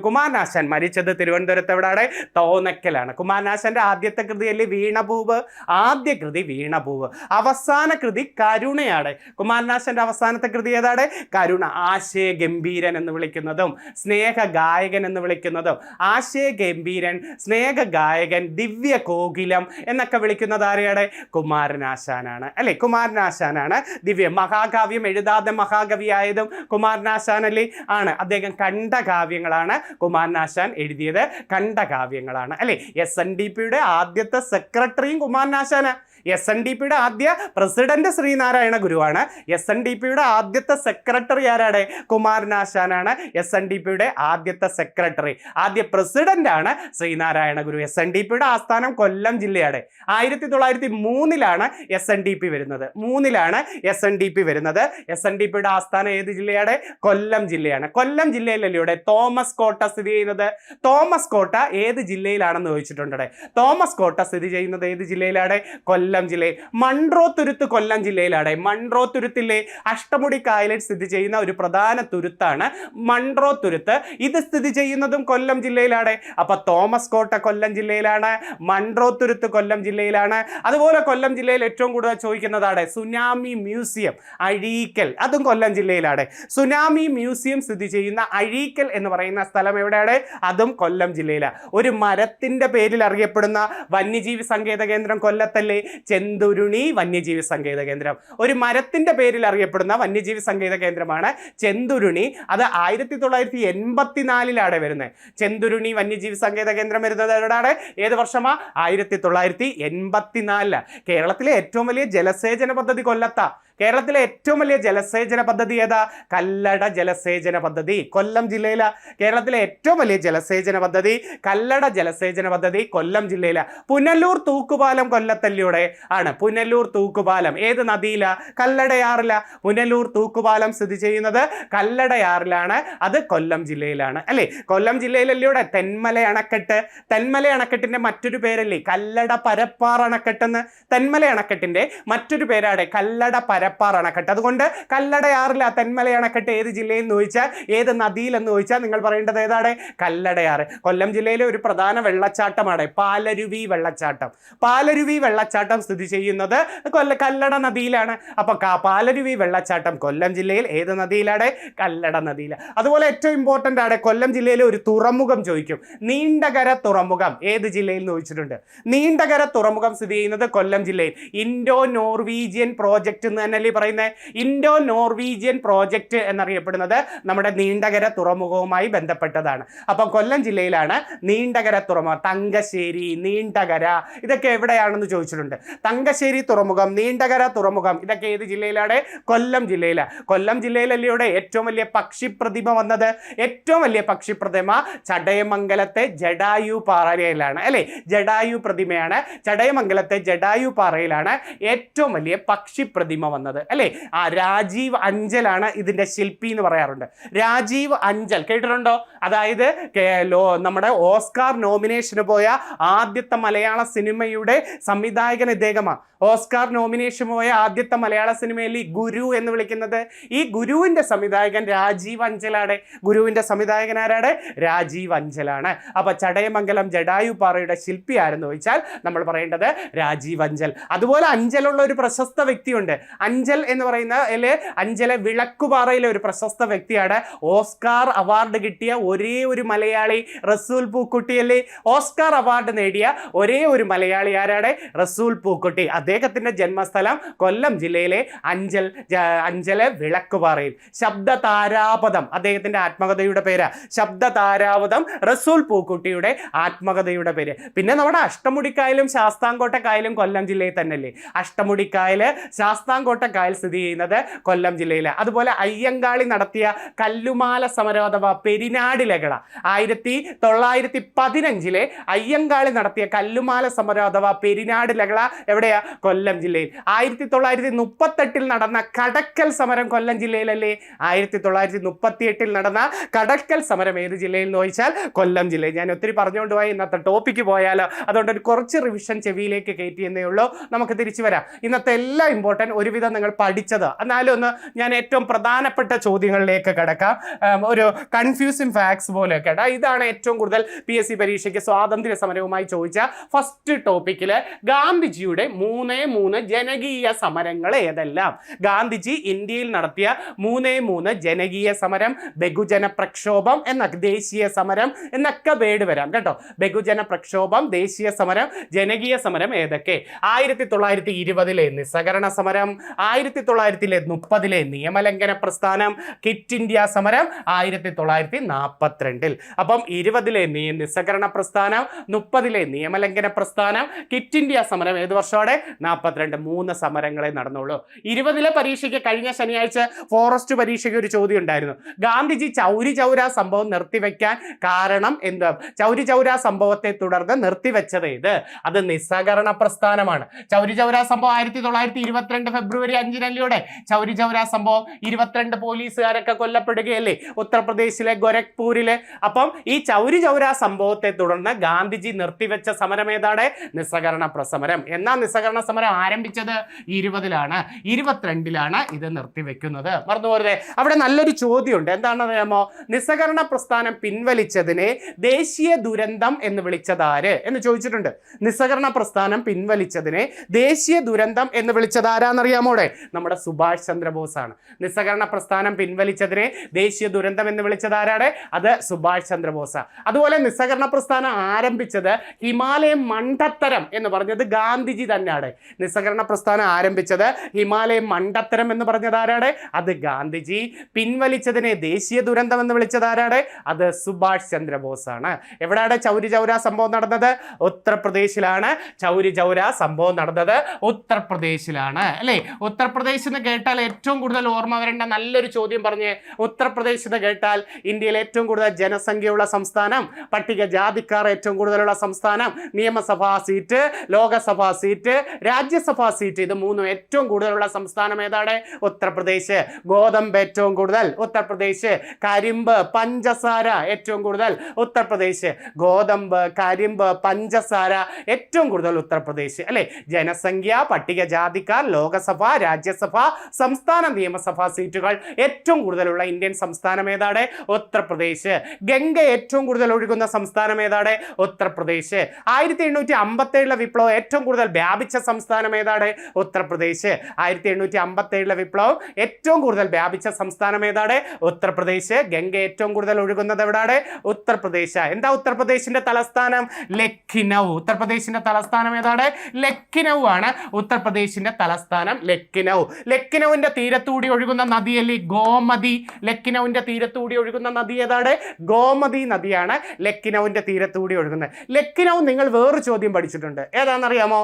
കുമാരനാശാൻ മരിച്ചത് തിരുവനന്തപുരത്ത് എവിടെയാണ്? തോന്നക്കലാണ്. കുമാരനാശാൻ കുമാരനാശാന്റെ ആദ്യത്തെ കൃതിയല്ലേ വീണപൂവ്, ആദ്യ കൃതി വീണപൂവ്, അവസാന കൃതി കരുണയാണ്. കുമാരനാശാന്റെ അവസാനത്തെ കൃതി ഏതാണ്? കരുണ. ആശയ ഗംഭീരൻ എന്ന് വിളിക്കുന്നതും സ്നേഹ ഗായകൻ എന്ന് വിളിക്കുന്നതും, ആശയ ഗംഭീരൻ, സ്നേഹ ഗായകൻ, ദിവ്യ കോകിലം എന്നൊക്കെ വിളിക്കുന്നത് ആരെയാണ്? കുമാരനാശാനാണ് അല്ലെ? കുമാരനാശാനാണ്. ദിവ്യ മഹാകാവ്യം എഴുതാതെ മഹാകവിയായതും കുമാരനാശാനല്ലേ ആണ്. അദ്ദേഹം ഖണ്ഡകാവ്യങ്ങളാണ് കുമാരനാശാൻ എഴുതിയത്, ഖണ്ഡകാവ്യങ്ങളാണ് അല്ലെ? SNDPയുടെ ആദ്യത്തെ സെക്രട്ടറിയും കുമാരനാശാന്. SNDPയുടെ ആദ്യ പ്രസിഡന്റ് ശ്രീനാരായണ ഗുരുവാണ്. SNDPയുടെ ആദ്യത്തെ സെക്രട്ടറി ആരാണ്? കുമാരനാശാനാണ്. SNDPയുടെ ആദ്യത്തെ സെക്രട്ടറി, ആദ്യ പ്രസിഡന്റ് ആണ് ശ്രീനാരായണ ഗുരു. SNDPയുടെ ആസ്ഥാനം കൊല്ലം ജില്ലയാണ്. 1903 SNDP വരുന്നത്. 3 SNDP വരുന്നത്. SNDPയുടെ ആസ്ഥാനം ഏത് ജില്ലയാണ്? കൊല്ലം ജില്ലയാണ്. കൊല്ലം ജില്ലയിലല്ലേ തോമസ് കോട്ട സ്ഥിതി ചെയ്യുന്നത്? തോമസ് കോട്ട ഏത് ജില്ലയിലാണെന്ന് ചോദിച്ചിട്ടുണ്ട്. തോമസ് കോട്ട സ്ഥിതി ചെയ്യുന്നത് ഏത് ജില്ലയിലാണ്? കൊല്ലം ജില്ലയിൽ. മൺട്രോ തുരുത്ത് കൊല്ലം ജില്ലയിലാണ്. മൺട്രോ തുരുത്തിലെ അഷ്ടമുടി കായലിൽ സ്ഥിതി ചെയ്യുന്ന ഒരു പ്രധാന തുരുത്താണ് മൺട്രോ തുരുത്ത്. ഇത് സ്ഥിതി ചെയ്യുന്നതും കൊല്ലം ജില്ലയിലാണ്. അപ്പൊ തോമസ് കോട്ട കൊല്ലം ജില്ലയിലാണ്, മൺട്രോ തുരുത്ത് കൊല്ലം ജില്ലയിലാണ്. അതുപോലെ കൊല്ലം ജില്ലയിൽ ഏറ്റവും കൂടുതൽ ചോദിക്കുന്നതാണ് സുനാമി മ്യൂസിയം അഴീക്കൽ, അതും കൊല്ലം ജില്ലയിലാണ്. സുനാമി മ്യൂസിയം സ്ഥിതി ചെയ്യുന്ന അഴീക്കൽ എന്ന് പറയുന്ന സ്ഥലം എവിടെയാണ്? അതും കൊല്ലം ജില്ലയിലാണ്. ഒരു മരത്തിന്റെ പേരിൽ അറിയപ്പെടുന്ന വന്യജീവി സങ്കേത കേന്ദ്രം കൊല്ലത്തല്ലേ? ചെന്തുരുണി വന്യജീവി സങ്കേത കേന്ദ്രം. ഒരു മരത്തിന്റെ പേരിൽ അറിയപ്പെടുന്ന വന്യജീവി സങ്കേത കേന്ദ്രമാണ് ചെന്തുരുണി. അത് 1984 വരുന്നത്. ചെന്തുരുണി വന്യജീവി സങ്കേത കേന്ദ്രം വരുന്നത് എവിടെയാണ്? ഏത് വർഷമാ? 1984. കേരളത്തിലെ ഏറ്റവും വലിയ ജലസേചന പദ്ധതി കൊല്ലത്താ. കേരളത്തിലെ ഏറ്റവും വലിയ ജലസേചന പദ്ധതി ഏതാ? കല്ലട ജലസേചന പദ്ധതി കൊല്ലം ജില്ലയിലാണ്. കേരളത്തിലെ ഏറ്റവും വലിയ ജലസേചന പദ്ധതി കല്ലട ജലസേചന പദ്ധതി കൊല്ലം ജില്ലയിലാണ്. പുനലൂർ തൂക്കുപാലം കൊല്ലത്തല്ലിയുടെ ആണ്. പുനലൂർ തൂക്കുപാലം ഏത് നദിയിലാ? കല്ലടയാറില. പുനലൂർ തൂക്കുപാലം സ്ഥിതി ചെയ്യുന്നത് കല്ലടയാറിലാണ്. അത് കൊല്ലം ജില്ലയിലാണ് അല്ലെ? കൊല്ലം ജില്ലയിലല്ലൂടെ തെന്മല അണക്കെട്ട്. തെന്മല അണക്കെട്ടിന്റെ മറ്റൊരു പേരല്ലേ കല്ലട പരപ്പാർ അണക്കെട്ടെന്ന്? തെന്മല അണക്കെട്ടിന്റെ മറ്റൊരു പേരാണ് കല്ലട പരപ്പാർ അണക്കെട്ട്. അതുകൊണ്ട് കല്ലടയാറില്ല. തെന്മല അണക്കെട്ട് ഏത് ജില്ലയിൽ എന്ന് ചോദിച്ചാൽ, ഏത് നദിയിൽ എന്ന് ചോദിച്ചാൽ നിങ്ങൾ പറയേണ്ടത് ഏതാണ്? കല്ലടയാറ്. കൊല്ലം ജില്ലയിലെ ഒരു പ്രധാന വെള്ളച്ചാട്ടമാണ് പാലരുവി വെള്ളച്ചാട്ടം. പാലരുവി വെള്ളച്ചാട്ടം സ്ഥിതി ചെയ്യുന്നത് കല്ലട നദിയിലാണ്. അപ്പൊ പാലരുവി വെള്ളച്ചാട്ടം കൊല്ലം ജില്ലയിൽ ഏത് നദിയിലാണ്? കല്ലട നദിയിൽ. അതുപോലെ ഏറ്റവും ഇമ്പോർട്ടന്റ് ആണ് കൊല്ലം ജില്ലയിലെ ഒരു തുറമുഖം ചോദിക്കും. നീണ്ടകര തുറമുഖം ഏത് ജില്ലയിൽ എന്ന് ചോദിച്ചിട്ടുണ്ട്. നീണ്ടകര തുറമുഖം സ്ഥിതി ചെയ്യുന്നത് കൊല്ലം ജില്ലയിൽ. ഇൻഡോ നോർവീജിയൻ പ്രോജക്റ്റ് എന്ന് തന്നെയല്ലേ പറയുന്നത്? ഇൻഡോ നോർവീജിയൻ പ്രോജക്റ്റ് എന്നറിയപ്പെടുന്നത് നമ്മുടെ നീണ്ടകര തുറമുഖവുമായി ബന്ധപ്പെട്ടതാണ്. അപ്പൊ കൊല്ലം ജില്ലയിലാണ് നീണ്ടകര തുറമുഖം. തങ്കശ്ശേരി, നീണ്ടകര ഇതൊക്കെ എവിടെയാണെന്ന് ചോദിച്ചിട്ടുണ്ട്. തങ്കശ്ശേരി തുറമുഖം, നീണ്ടകര തുറമുഖം ഇതൊക്കെ ഏത് ജില്ലയിലാണ്? കൊല്ലം ജില്ലയിലാണ്. കൊല്ലം ജില്ലയിലല്ലേ ഏറ്റവും വലിയ പക്ഷിപ്രതിമ വന്നത്? ഏറ്റവും വലിയ പക്ഷിപ്രതിമ ചടയമംഗലത്തെ ജടായു പാറയിലാണ് അല്ലെ? ജടായു പ്രതിമയാണ്. ചടയമംഗലത്തെ ജടായു പാറയിലാണ് ഏറ്റവും വലിയ പക്ഷിപ്രതിമ വന്നത് അല്ലെ? രാജീവ് അഞ്ചലാണ് ഇതിന്റെ ശില്പി എന്ന് പറയാറുണ്ട്. രാജീവ് അഞ്ചൽ കേട്ടിട്ടുണ്ടോ? അതായത് നമ്മുടെ ഓസ്കാർ നോമിനേഷന് പോയ ആദ്യത്തെ മലയാള സിനിമയുടെ സംവിധായകൻ ഇദ്ദേഹമാണ്. ഓസ്കാർ നോമിനേഷൻ പോയ ആദ്യത്തെ മലയാള സിനിമയിൽ ഈ ഗുരു എന്ന് വിളിക്കുന്നത് ഈ ഗുരുവിന്റെ സംവിധായകൻ രാജീവ് അഞ്ചലാണ്. ഗുരുവിന്റെ സംവിധായകൻ ആരാണ്? രാജീവ് അഞ്ചലാണ്. അപ്പൊ ചടയമംഗലം ജടായു പാറയുടെ ശില്പി ആരെന്ന് ചോദിച്ചാൽ നമ്മൾ പറയേണ്ടത് രാജീവ് അഞ്ചൽ. അതുപോലെ അഞ്ചലുള്ള ഒരു പ്രശസ്ത വ്യക്തിയുണ്ട്. അഞ്ചൽ എന്ന് പറയുന്ന അഞ്ചലെ വിളക്കുപാറയിലെ ഒരു പ്രശസ്ത വ്യക്തിയാണ്. ഓസ്കാർ അവാർഡ് കിട്ടിയ ഒരേ ഒരു മലയാളി റസൂൽ പൂക്കുട്ടിയല്ലേ? ഓസ്കാർ അവാർഡ് നേടിയ ഒരേ ഒരു മലയാളി ആരാണ്? റസൂൽ പൂക്കുട്ടി. അദ്ദേഹത്തിന്റെ ജന്മസ്ഥലം കൊല്ലം ജില്ലയിലെ അഞ്ചലെ വിളക്കുപാറയിൽ. ശബ്ദ താരാപദം അദ്ദേഹത്തിന്റെ ആത്മകഥയുടെ പേര്. ശബ്ദ താരാപദം റസൂൽ പൂക്കുട്ടിയുടെ ആത്മകഥയുടെ പേര്. പിന്നെ നമ്മുടെ അഷ്ടമുടിക്കായലും ശാസ്താംകോട്ടക്കായലും കൊല്ലം ജില്ലയിൽ തന്നെയല്ലേ? അഷ്ടമുടിക്കായല്, ശാസ്താംകോട്ടക്കായൽ സ്ഥിതി ചെയ്യുന്നത് കൊല്ലം ജില്ലയില്. അതുപോലെ അയ്യങ്കാളി നടത്തിയ കല്ലുമാല സമരം അഥവാ പെരിനാട് ലഹള 1915 അയ്യങ്കാളി നടത്തിയ കല്ലുമാല സമരം അഥവാ പെരിനാട് ലഹള എവിടെയാ? കൊല്ലം ജില്ലയിൽ. 1938 നടന്ന കടക്കൽ സമരം കൊല്ലം ജില്ലയിലല്ലേ? 1938 നടന്ന കടക്കൽ സമരം ഏത് ജില്ലയിൽ എന്ന് ചോദിച്ചാൽ കൊല്ലം ജില്ലയിൽ. ഞാൻ ഒത്തിരി പറഞ്ഞുകൊണ്ട് പോയി, ഇന്നത്തെ ടോപ്പിക്ക് പോയാലോ, അതുകൊണ്ട് ഒരു കുറച്ച് റിവിഷൻ ചെവിയിലേക്ക് കയറ്റിയെന്നേ ഉള്ളൂ. നമുക്ക് തിരിച്ചു വരാം. ഇന്നത്തെ എല്ലാം ഇമ്പോർട്ടൻറ്റ് ഒരുവിധം നിങ്ങൾ പഠിച്ചത്. എന്നാലും ഒന്ന് ഞാൻ ഏറ്റവും പ്രധാനപ്പെട്ട ചോദ്യങ്ങളിലേക്ക് കിടക്കാം. ഒരു കൺഫ്യൂസിങ് ഫാക്ട്സ് പോലെ കേട്ടോ. ഇതാണ് ഏറ്റവും കൂടുതൽ PSC പരീക്ഷയ്ക്ക് സ്വാതന്ത്ര്യ സമരവുമായി ചോദിച്ച ഫസ്റ്റ് ടോപ്പിക്കിൽ ഗാന്ധിജിയുടെ 3 ജനകീയ സമരങ്ങൾ ഏതെല്ലാം? ഗാന്ധിജി ഇന്ത്യയിൽ നടത്തിയ 3 ജനകീയ സമരം, ബഹുജന പ്രക്ഷോഭം എന്ന ദേശീയ സമരം എന്നൊക്കെ വേർഡ് വരാം കേട്ടോ. ബഹുജന പ്രക്ഷോഭം, ദേശീയ സമരം, ജനകീയ സമരം ഏതൊക്കെ? 1920 നിസ്സഹകരണ സമരം, 1930 നിയമലംഘന പ്രസ്ഥാനം, ക്വിറ്റ് ഇന്ത്യ സമരം 1942. അപ്പം 20 നിസ്സഹകരണ പ്രസ്ഥാനം, 30 നിയമലംഘന പ്രസ്ഥാനം, ക്വിറ്റ് ഇന്ത്യ സമരം ഏത് വർഷമാണ്? 42. 3 സമരങ്ങളെ നടന്നുള്ളൂ. 20 പരീക്ഷയ്ക്ക് കഴിഞ്ഞ ശനിയാഴ്ച ഫോറസ്റ്റ് പരീക്ഷയ്ക്ക് ഒരു ചോദ്യം ഉണ്ടായിരുന്നു. ഗാന്ധിജി ചൗരി ചൗര സംഭവം നിർത്തിവെക്കാൻ കാരണം എന്താ? ചൗരി ചൗര സംഭവത്തെ തുടർന്ന് നിർത്തിവെച്ചത് ഏത്? അത് നിസ്സഹകരണ പ്രസ്ഥാനമാണ്. ചൗരി ചൗര സംഭവം 1922 ഫെബ്രുവരി 5 ചൗരി ചൗര സംഭവം 22 പോലീസുകാരൊക്കെ കൊല്ലപ്പെടുകയല്ലേ ഉത്തർപ്രദേശിലെ ഗോരഖ്പൂരിലെ. അപ്പം ഈ ചൗരി ചൗര സംഭവത്തെ തുടർന്ന് ഗാന്ധിജി നിർത്തിവെച്ച സമരം ഏതാണ്? നിസ്സഹകരണ സമരം. എന്നാൽ നിസ്സഹകരണ സമരം ആരംഭിച്ചത് 20 22 ഇത് നിർത്തിവെക്കുന്നത്. മറന്നുപോരുതേ. അവിടെ നല്ലൊരു ചോദ്യമുണ്ട്. എന്താണെന്ന് അറിയാമോ? നിസ്സഹകരണ പ്രസ്ഥാനം പിൻവലിച്ചതിനെ ദേശീയ ദുരന്തം എന്ന് വിളിച്ചതാര് എന്ന് ചോദിച്ചിട്ടുണ്ട്. നിസ്സഹകരണ പ്രസ്ഥാനം പിൻവലിച്ചതിനെ ദേശീയ ദുരന്തം എന്ന് വിളിച്ചത് ആരാന്നറിയാമോടെ? നമ്മുടെ സുഭാഷ് ചന്ദ്രബോസ് ആണ്. നിസ്സഹകരണ പ്രസ്ഥാനം പിൻവലിച്ചതിനെ ദേശീയ ദുരന്തം എന്ന് വിളിച്ചത് ആരാണ്? അത് സുഭാഷ് ചന്ദ്രബോസ്. അതുപോലെ നിസ്സഹകരണ പ്രസ്ഥാനം ആരംഭിച്ചത് ഹിമാലയൻ മണ്ടത്തരം എന്ന് പറഞ്ഞത് ഗാന്ധിജി തന്നെയാണ്. നിസ്സഹകരണ പ്രസ്ഥാനം ആരംഭിച്ചത് ഹിമാലയൻ മണ്ടത്തരം എന്ന് പറഞ്ഞത് ആരാണ്? അത് ഗാന്ധിജി. പിൻവലിച്ചതിനെ ദേശീയ ദുരന്തം എന്ന് വിളിച്ചത് ആരാണ്? അത് സുഭാഷ് ചന്ദ്രബോസ് ആണ്. എവിടെയാണ് ചൗരി ചൗര സംഭവം നടന്നത്? ഉത്തർപ്രദേശിലാണ് ചൗരി ചൗര സംഭവം നടന്നത്. ഉത്തർപ്രദേശിലാണ് അല്ലേ? ഉത്തർപ്രദേശ് എന്ന് കേട്ടാൽ ഏറ്റവും കൂടുതൽ ഓർമ്മ വരേണ്ട നല്ലൊരു ചോദ്യം പറഞ്ഞ്. ഉത്തർപ്രദേശ് എന്ന് കേട്ടാൽ ഇന്ത്യയിൽ ഏറ്റവും കൂടുതൽ ജനസംഖ്യയുള്ള സംസ്ഥാനം, പട്ടികജാതിക്കാർ ഏറ്റവും കൂടുതലുള്ള സംസ്ഥാനം, നിയമസഭാ സീറ്റ്, ലോകസഭാ സീറ്റ്, രാജ്യസഭാ സീറ്റ്, ഇത് 3 ഏറ്റവും കൂടുതലുള്ള സംസ്ഥാനം ഏതാണ്? ഉത്തർപ്രദേശ്. ഗോതമ്പ് ഏറ്റവും കൂടുതൽ ഉത്തർപ്രദേശ്. കരിമ്പ്, പഞ്ചസാര ഏറ്റവും കൂടുതൽ ഉത്തർപ്രദേശ്. ഗോതമ്പ്, കരിമ്പ്, പഞ്ചസാര ഏറ്റവും കൂടുതൽ ഉത്തർപ്രദേശ് അല്ലെ? ജനസംഖ്യ, പട്ടികജാതിക്കാർ, ലോകസഭ, രാജ്യസഭ, സംസ്ഥാന നിയമസഭാ സീറ്റുകൾ ഏറ്റവും കൂടുതലുള്ള ഇന്ത്യൻ സംസ്ഥാനം ഏതാണ്? ഉത്തർപ്രദേശ്. ഗംഗ ഏറ്റവും കൂടുതൽ ഒഴുകുന്ന സംസ്ഥാനം ഏതാണ്? ഉത്തർപ്രദേശ്. 1857 വിപ്ലവം ഏറ്റവും കൂടുതൽ വ്യാപിച്ച സംസ്ഥാനം ഏതാണ്? ഉത്തർപ്രദേശ്. 1857 വിപ്ലവം ഏറ്റവും കൂടുതൽ വ്യാപിച്ച സംസ്ഥാനം ഏതാണ്? ഉത്തർപ്രദേശ്. ഗംഗ ഏറ്റവും കൂടുതൽ ഒഴുകുന്നത് എവിടാണ്? ഉത്തർപ്രദേശ്. എന്താ ഉത്തർപ്രദേശിന്റെ തലസ്ഥാനം? ലഖ്നൗ. ഉത്തർപ്രദേശിന്റെ തലസ്ഥാനം ഏതാണ്? ലഖ്നൗ ആണ് ഉത്തർപ്രദേശിന്റെ തലസ്ഥാനം. ലഖ്നൗ. ലഖ്നൗവിന്റെ തീരത്തൂടി ഒഴുകുന്ന നദിയല്ലേ ഗോമതി? ലഖ്നൗവിന്റെ തീരത്തൂടി ഒഴുകുന്ന നദി ഏതാണ്? ഗോമതി നദിയാണ് ലഖ്നൗവിന്റെ തീരത്തൂടി ഒഴുകുന്നത്. ലഖ്നൗ നിങ്ങൾ വേറൊരു ചോദ്യം പഠിച്ചിട്ടുണ്ട്. ഏതാണെന്നറിയാമോ?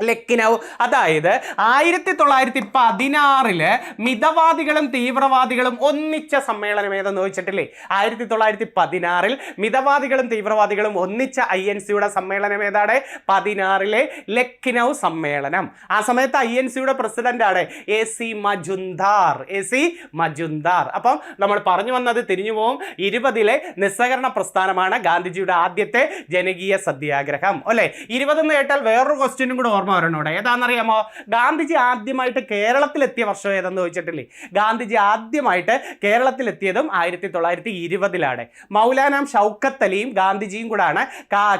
ലഖ്നൗ. അതായത് 1916 മിതവാദികളും തീവ്രവാദികളും ഒന്നിച്ച സമ്മേളനം ഏതെന്ന് ചോദിച്ചിട്ടില്ലേ? 1916 മിതവാദികളും തീവ്രവാദികളും ഒന്നിച്ച INC-യുടെ സമ്മേളനം ഏതാണ്? 16 ലഖ്നൗ സമ്മേളനം. ആ സമയത്ത് INC-യുടെ പ്രസിഡന്റാണ് AC മജുംദാർ. AC മജുംദാർ. അപ്പം നമ്മൾ പറഞ്ഞു വന്നത് തിരിഞ്ഞു പോവും. 20 നിസ്സഹകരണ പ്രസ്ഥാനമാണ് ഗാന്ധിജിയുടെ ആദ്യത്തെ ജനകീയ സത്യാഗ്രഹം അല്ലെ? 20 എന്ന് കേട്ടാൽ വേറൊരു ക്വസ്റ്റ്യനും കൂടെ ഓർമ്മ. ഏതാണെന്നറിയാമോ? ഗാന്ധിജി ആദ്യമായിട്ട് കേരളത്തിലെത്തിയ വർഷം ഏതെന്ന് ചോദിച്ചിട്ടില്ലേ? ഗാന്ധിജി ആദ്യമായിട്ട് കേരളത്തിലെത്തിയതും 1920 മൗലാന ഷൗക്കത്ത് അലിയും ഗാന്ധിജിയും കൂടാണ്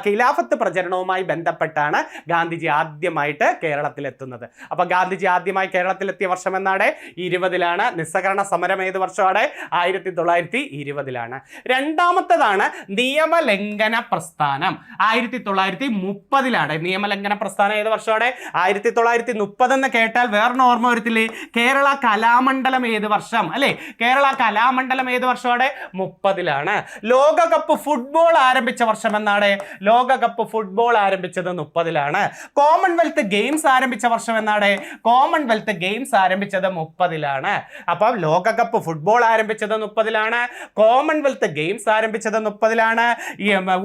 ഖിലാഫത്ത് പ്രചരണവുമായി ബന്ധപ്പെട്ടാണ് ഗാന്ധിജി ആദ്യമായിട്ട് കേരളത്തിലെത്തുന്നത്. അപ്പൊ ഗാന്ധിജി ആദ്യമായി കേരളത്തിലെത്തിയ വർഷം എന്നാണ്? 20 നിസ്സഹകരണ സമരം ഏത് വർഷമാണ്? 1920. രണ്ടാമത്തേതാണ് നിയമലംഘന പ്രസ്ഥാനം. 1930 നിയമലംഘന പ്രസ്ഥാനം ഏത് വർഷമാണ്? 1930 എന്ന് കേട്ടാൽ വേറെ ഓർമ്മ വരത്തില്ലേ? കേരള കലാമണ്ഡലം ഏത് വർഷം അല്ലെ? കേരള കലാമണ്ഡലം ഏത് വർഷമാണ്? 30. ലോകകപ്പ് ഫുട്ബോൾ ആരംഭിച്ച വർഷം എന്നാണ്? ലോകകപ്പ് ഫുട്ബോൾ ആരംഭിച്ചത് 30. കോമൺവെൽത്ത് ഗെയിംസ് ആരംഭിച്ച വർഷം എന്നാണ്? കോമൺവെൽത്ത് ഗെയിംസ് ആരംഭിച്ചത് 30. അപ്പം ലോകകപ്പ് ഫുട്ബോൾ ആരംഭിച്ചത് 30. കോമൺവെൽത്ത് ഗെയിംസ് ആരംഭിച്ചത് 30.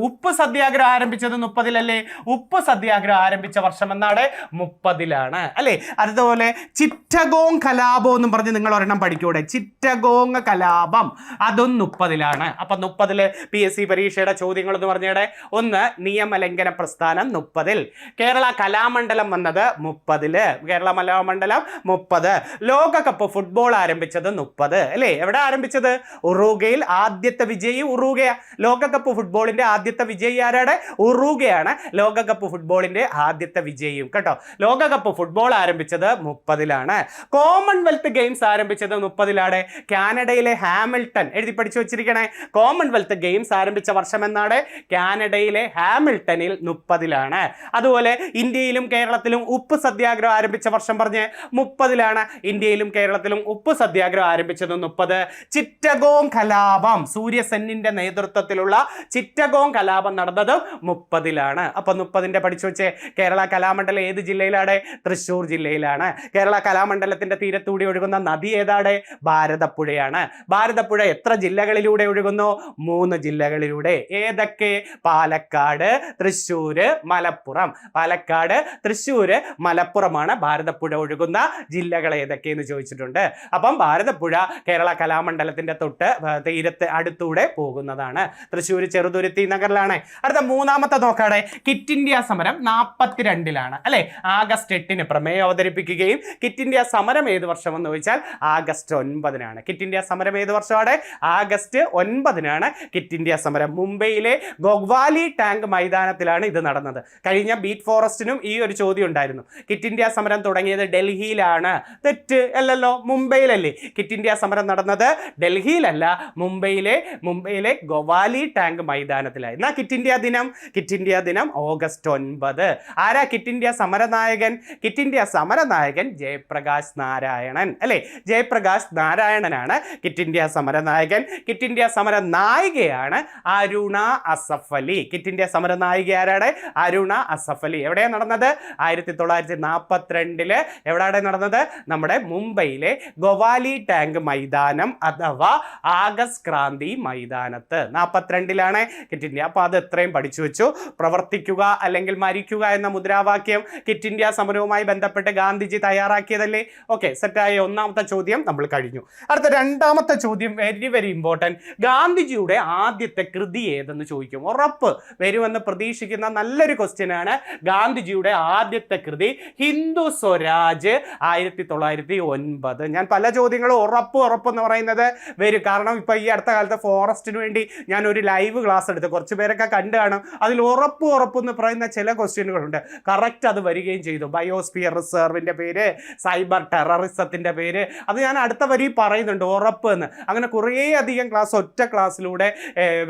ഉപ്പ് സത്യാഗ്രഹം ആരംഭിച്ചത് 30 അല്ലേ? ഉപ്പ് സത്യാഗ്രഹം ആരംഭിച്ച വർഷം എന്നാണ്? 30-ലാണ് അല്ലേ. അതുപോലെ ചിറ്റഗോങ് കലാപം എന്നും പറഞ്ഞ് നിങ്ങൾ ഒരെണ്ണം പഠിക്കൂടെ, ചിറ്റഗോങ് കലാപം, അതും 30-ലാണ്. അപ്പൊ 30-ല് PSC പരീക്ഷയുടെ ചോദ്യങ്ങൾ എന്ന് പറഞ്ഞേടെ. ഒന്ന്, നിയമലംഘന പ്രസ്ഥാനം 30-ൽ. കേരള കലാമണ്ഡലം വന്നത് 30-ല്. കേരള കലാമണ്ഡലം 30. ലോകകപ്പ് ഫുട്ബോൾ ആരംഭിച്ചത് 30 അല്ലേ. എവിടെ ആരംഭിച്ചത്? ഉറുഗ്വേയിൽ. ആദ്യത്തെ വിജയി ഉറുഗ്വ. ലോകകപ്പ് ഫുട്ബോളിന്റെ ആദ്യത്തെ വിജയി ആരാണ്? ഉറുഗ്വയാണ് ലോകകപ്പ് ഫുട്ബോളിന്റെ ആദ്യത്തെ വിജയിയും കേട്ടോ. ലോകകപ്പ് ഫുട്ബോൾ ആരംഭിച്ചത് 30-ലാണ്. കോമൺവെൽത്ത് ഗെയിംസ് ആരംഭിച്ചത് 30-ലാണ്. കാനഡയിലെ ഹാമിൽട്ടൺ, എഴുതി പഠിച്ചു വെച്ചിരിക്കണേ. കോമൺവെൽത്ത് ഗെയിംസ് ആരംഭിച്ച വർഷം എന്നാണ്? കാനഡയിലെ ഹാമിൽട്ടണിൽ 30-ലാണ്. അതുപോലെ ഇന്ത്യയിലും കേരളത്തിലും ഉപ്പ് സത്യാഗ്രഹം ആരംഭിച്ച വർഷം പറഞ്ഞ് 30-ലാണ്. ഇന്ത്യയിലും കേരളത്തിലും ഉപ്പ് സത്യാഗ്രഹം ആരംഭിച്ചത് 30. ചിറ്റഗോങ് കലാപം, സൂര്യസെന്നിന്റെ നേതൃത്വത്തിലുള്ള ചിറ്റഗോങ് കലാപം നടന്നത് 30-ലാണ്. അപ്പൊ 30-ന്റെ പഠിച്ചു വെച്ചേ. കേരള കലാമണ്ഡലം ഏത് ജില്ലയിലാണ്? തൃശ്ശൂർ ജില്ലയിലാണ്. കേരള കലാമണ്ഡലത്തിന്റെ തീരത്തൂടി ഒഴുകുന്ന നദി ഏതാണ്? ഭാരതപ്പുഴയാണ്. ഭാരതപ്പുഴ എത്ര ജില്ലകളിലൂടെ ഒഴുകുന്നു? 3 ജില്ലകളിലൂടെ. ഏതൊക്കെ? പാലക്കാട്, തൃശ്ശൂര്, മലപ്പുറം. പാലക്കാട്, തൃശ്ശൂര്, മലപ്പുറമാണ് ഭാരതപ്പുഴ ഒഴുകുന്ന ജില്ലകൾ ഏതൊക്കെയെന്ന് ചോദിച്ചിട്ടുണ്ട്. അപ്പം ഭാരതപ്പുഴ കേരള കലാമണ്ഡലത്തിന്റെ തൊട്ട് തീരത്ത് അടുത്തൂടെ പോകുന്നതാണ്. തൃശ്ശൂർ ചെറുതുരുത്തി നഗറിലാണ്. അടുത്ത മൂന്നാമത്തെ നോക്കാടെ. കിറ്റ് ഇന്ത്യ സമരം 42-ലാണ് അല്ലെ. ആഗസ്റ്റ് 8-ന് പ്രമേയം അവതരിപ്പിക്കുകയും കിറ്റ് ഇന്ത്യ സമരം ഏത് വർഷമെന്ന് ചോദിച്ചാൽ ആഗസ്റ്റ് 9-നാണ്. കിറ്റ് ഇന്ത്യ സമരം ഏത് വർഷമാണ്? ആഗസ്റ്റ് 9-നാണ് കിറ്റ് ഇന്ത്യ സമരം. മുംബൈയിലെ ഗോഗ്വാലി ടാങ്ക് മൈതാനത്തിലാണ് ഇത് നടന്നത്. കഴിഞ്ഞ ബീറ്റ് ഫോറസ്റ്റിനും ഈ ഒരു ചോദ്യം ഉണ്ടായിരുന്നു. കിറ്റ് ഇന്ത്യ സമരം തുടങ്ങിയത് ഡൽഹിയിലാണ്. തെറ്റ് അല്ലല്ലോ, മുംബൈയിലല്ലേ കിറ്റ് ഇന്ത്യ സമരം നടന്നത്? ഡൽഹിയിലല്ല, മുംബൈയിലെ ഗോവാലി ടാങ്ക് മൈതാനത്തിലായി. എന്നാ കിറ്റ് ഇന്ത്യ ദിനം ഓഗസ്റ്റ് 9. ആരാ കിറ്റ് ഇന്ത്യ സമരനായകൻ? കിറ്റ് ഇന്ത്യ സമരനായകൻ ജയപ്രകാശ് നാരായണൻ അല്ലേ. ജയപ്രകാശ് നാരായണനാണ് കിറ്റ് ഇന്ത്യ സമരനായകൻ. കിറ്റ് ഇന്ത്യ സമര നായികയാണ് അരുണ അസഫ് അലി. കിറ്റ് ഇന്ത്യ സമര നായിക ആരാണ്? അരുണ അസഫ് അലി. എവിടെയാണ് നടന്നത്? 1942 എവിടെയാണ് നടന്നത്? നമ്മുടെ മുംബൈയിലെ ഗോവാലി ടാങ്ക് മൈതാനം അഥവാ ആഗസ്റ്റ് ക്രാന്തി മൈതാനത്ത് 42-ലാണ് കിറ്റ് ഇന്ത്യ. അപ്പൊ അത് എത്രയും പഠിച്ചു വെച്ചു. പ്രവർത്തിക്കുക അല്ലെങ്കിൽ മരിക്കുക എന്ന മുദ്രാവാക്യം കിറ്റ് ഇന്ത്യ സമരവുമായി ബന്ധപ്പെട്ട് ഗാന്ധിജി തയ്യാറാക്കിയതല്ലേ. ഓക്കെ, സെറ്റായ ഒന്നാമത്തെ ചോദ്യം നമ്മൾ കഴിഞ്ഞു. അടുത്ത രണ്ടാമത്തെ ചോദ്യം വെരി വെരി ഇമ്പോർട്ടൻറ്റ്. ഗാന്ധിജിയുടെ ആദ്യത്തെ കൃതി ഏതെന്ന് ചോദിക്കും. ഉറപ്പ് വരുമെന്ന് പ്രതീക്ഷിക്കുന്ന നല്ലൊരു ക്വസ്റ്റ്യൻ ആണ്. ഗാന്ധിജിയുടെ ആദ്യത്തെ കൃതി ഹിന്ദു സ്വരാജ് 1909. ഞാൻ പല ചോദ്യങ്ങളും ഉറപ്പ് എന്ന് പറയുന്നത് വരും. കാരണം ഇപ്പൊ ഈ അടുത്ത കാലത്ത് ഫോറസ്റ്റിന് വേണ്ടി ഞാൻ ഒരു ലൈവ് ക്ലാസ് എടുത്ത് കുറച്ച് പേരൊക്കെ കണ്ടു കാണും. അതിൽ ഉറപ്പ് എന്ന് പറയുന്ന ചില ക്വസ്റ്റ്യനുകളുണ്ട്. കറക്റ്റ് അത് വരികയും ചെയ്തു. ബയോസ്ഫിയർ റിസർവിന്റെ പേര്, സൈബർ ടെററിസത്തിന്റെ പേര്, അത് ഞാൻ അടുത്ത വരി പറയുന്നുണ്ട് ഉറപ്പ് എന്ന്. അങ്ങനെ കുറേ അധികം ക്ലാസ് ഒറ്റ ക്ലാസ്സിലൂടെ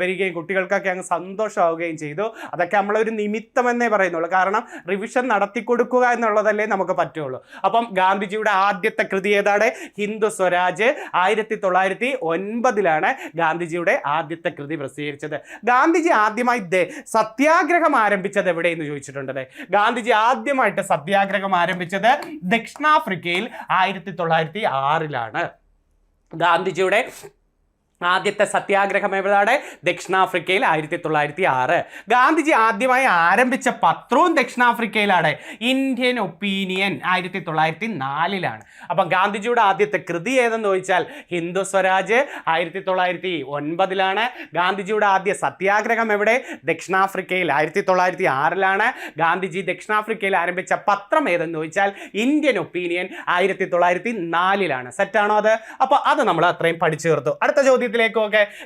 വരികയും കുട്ടികൾക്കൊക്കെ അങ്ങ് സന്തോഷമാവുകയും ചെയ്തു. അതൊക്കെ നമ്മളൊരു നിമിത്തം എന്നേ പറയുന്നുള്ളൂ. കാരണം റിവിഷൻ നടത്തി കൊടുക്കുക എന്നുള്ളതല്ലേ നമുക്ക് പറ്റുള്ളൂ. അപ്പം ഗാന്ധിജിയുടെ ആദ്യത്തെ കൃതി ഏതാണ്? ഹിന്ദു സ്വരാജ്. 1909-ലാണ് ഗാന്ധിജിയുടെ ആദ്യത്തെ കൃതി പ്രസിദ്ധീകരിച്ചത്. ഗാന്ധിജി ആദ്യമായി സത്യാഗ്രഹം ആരംഭിച്ചത് എവിടെയെന്ന് ചോദിച്ചിട്ടുണ്ട്. ഗാന്ധിജി ആദ്യമായിട്ട് സത്യാഗ്രഹം ആരംഭിച്ചത് ദക്ഷിണാഫ്രിക്കയിൽ 1906-ലാണ്. ഗാന്ധിജിയുടെ ആദ്യത്തെ സത്യാഗ്രഹം എവിടെയാണ്? ദക്ഷിണാഫ്രിക്കയിൽ 1906. ഗാന്ധിജി ആദ്യമായി ആരംഭിച്ച പത്രവും ദക്ഷിണാഫ്രിക്കയിലാണ്. Indian opinion 1904-ലാണ്. അപ്പം ഗാന്ധിജിയുടെ ആദ്യത്തെ കൃതി ഏതെന്ന് ചോദിച്ചാൽ ഹിന്ദു സ്വരാജ് 1909-ലാണ്. ഗാന്ധിജിയുടെ ആദ്യ സത്യാഗ്രഹം എവിടെ? ദക്ഷിണാഫ്രിക്കയിൽ 1906-ലാണ്. ഗാന്ധിജി ദക്ഷിണാഫ്രിക്കയിൽ ആരംഭിച്ച പത്രം ഏതെന്ന് ചോദിച്ചാൽ ഇന്ത്യൻ ഒപ്പീനിയൻ 1904-ലാണ്. സെറ്റാണോ അത്? അപ്പോൾ അത് നമ്മൾ അത്രയും പഠിച്ചു തീർത്തു. അടുത്ത ചോദ്യത്തിലേക്ക്.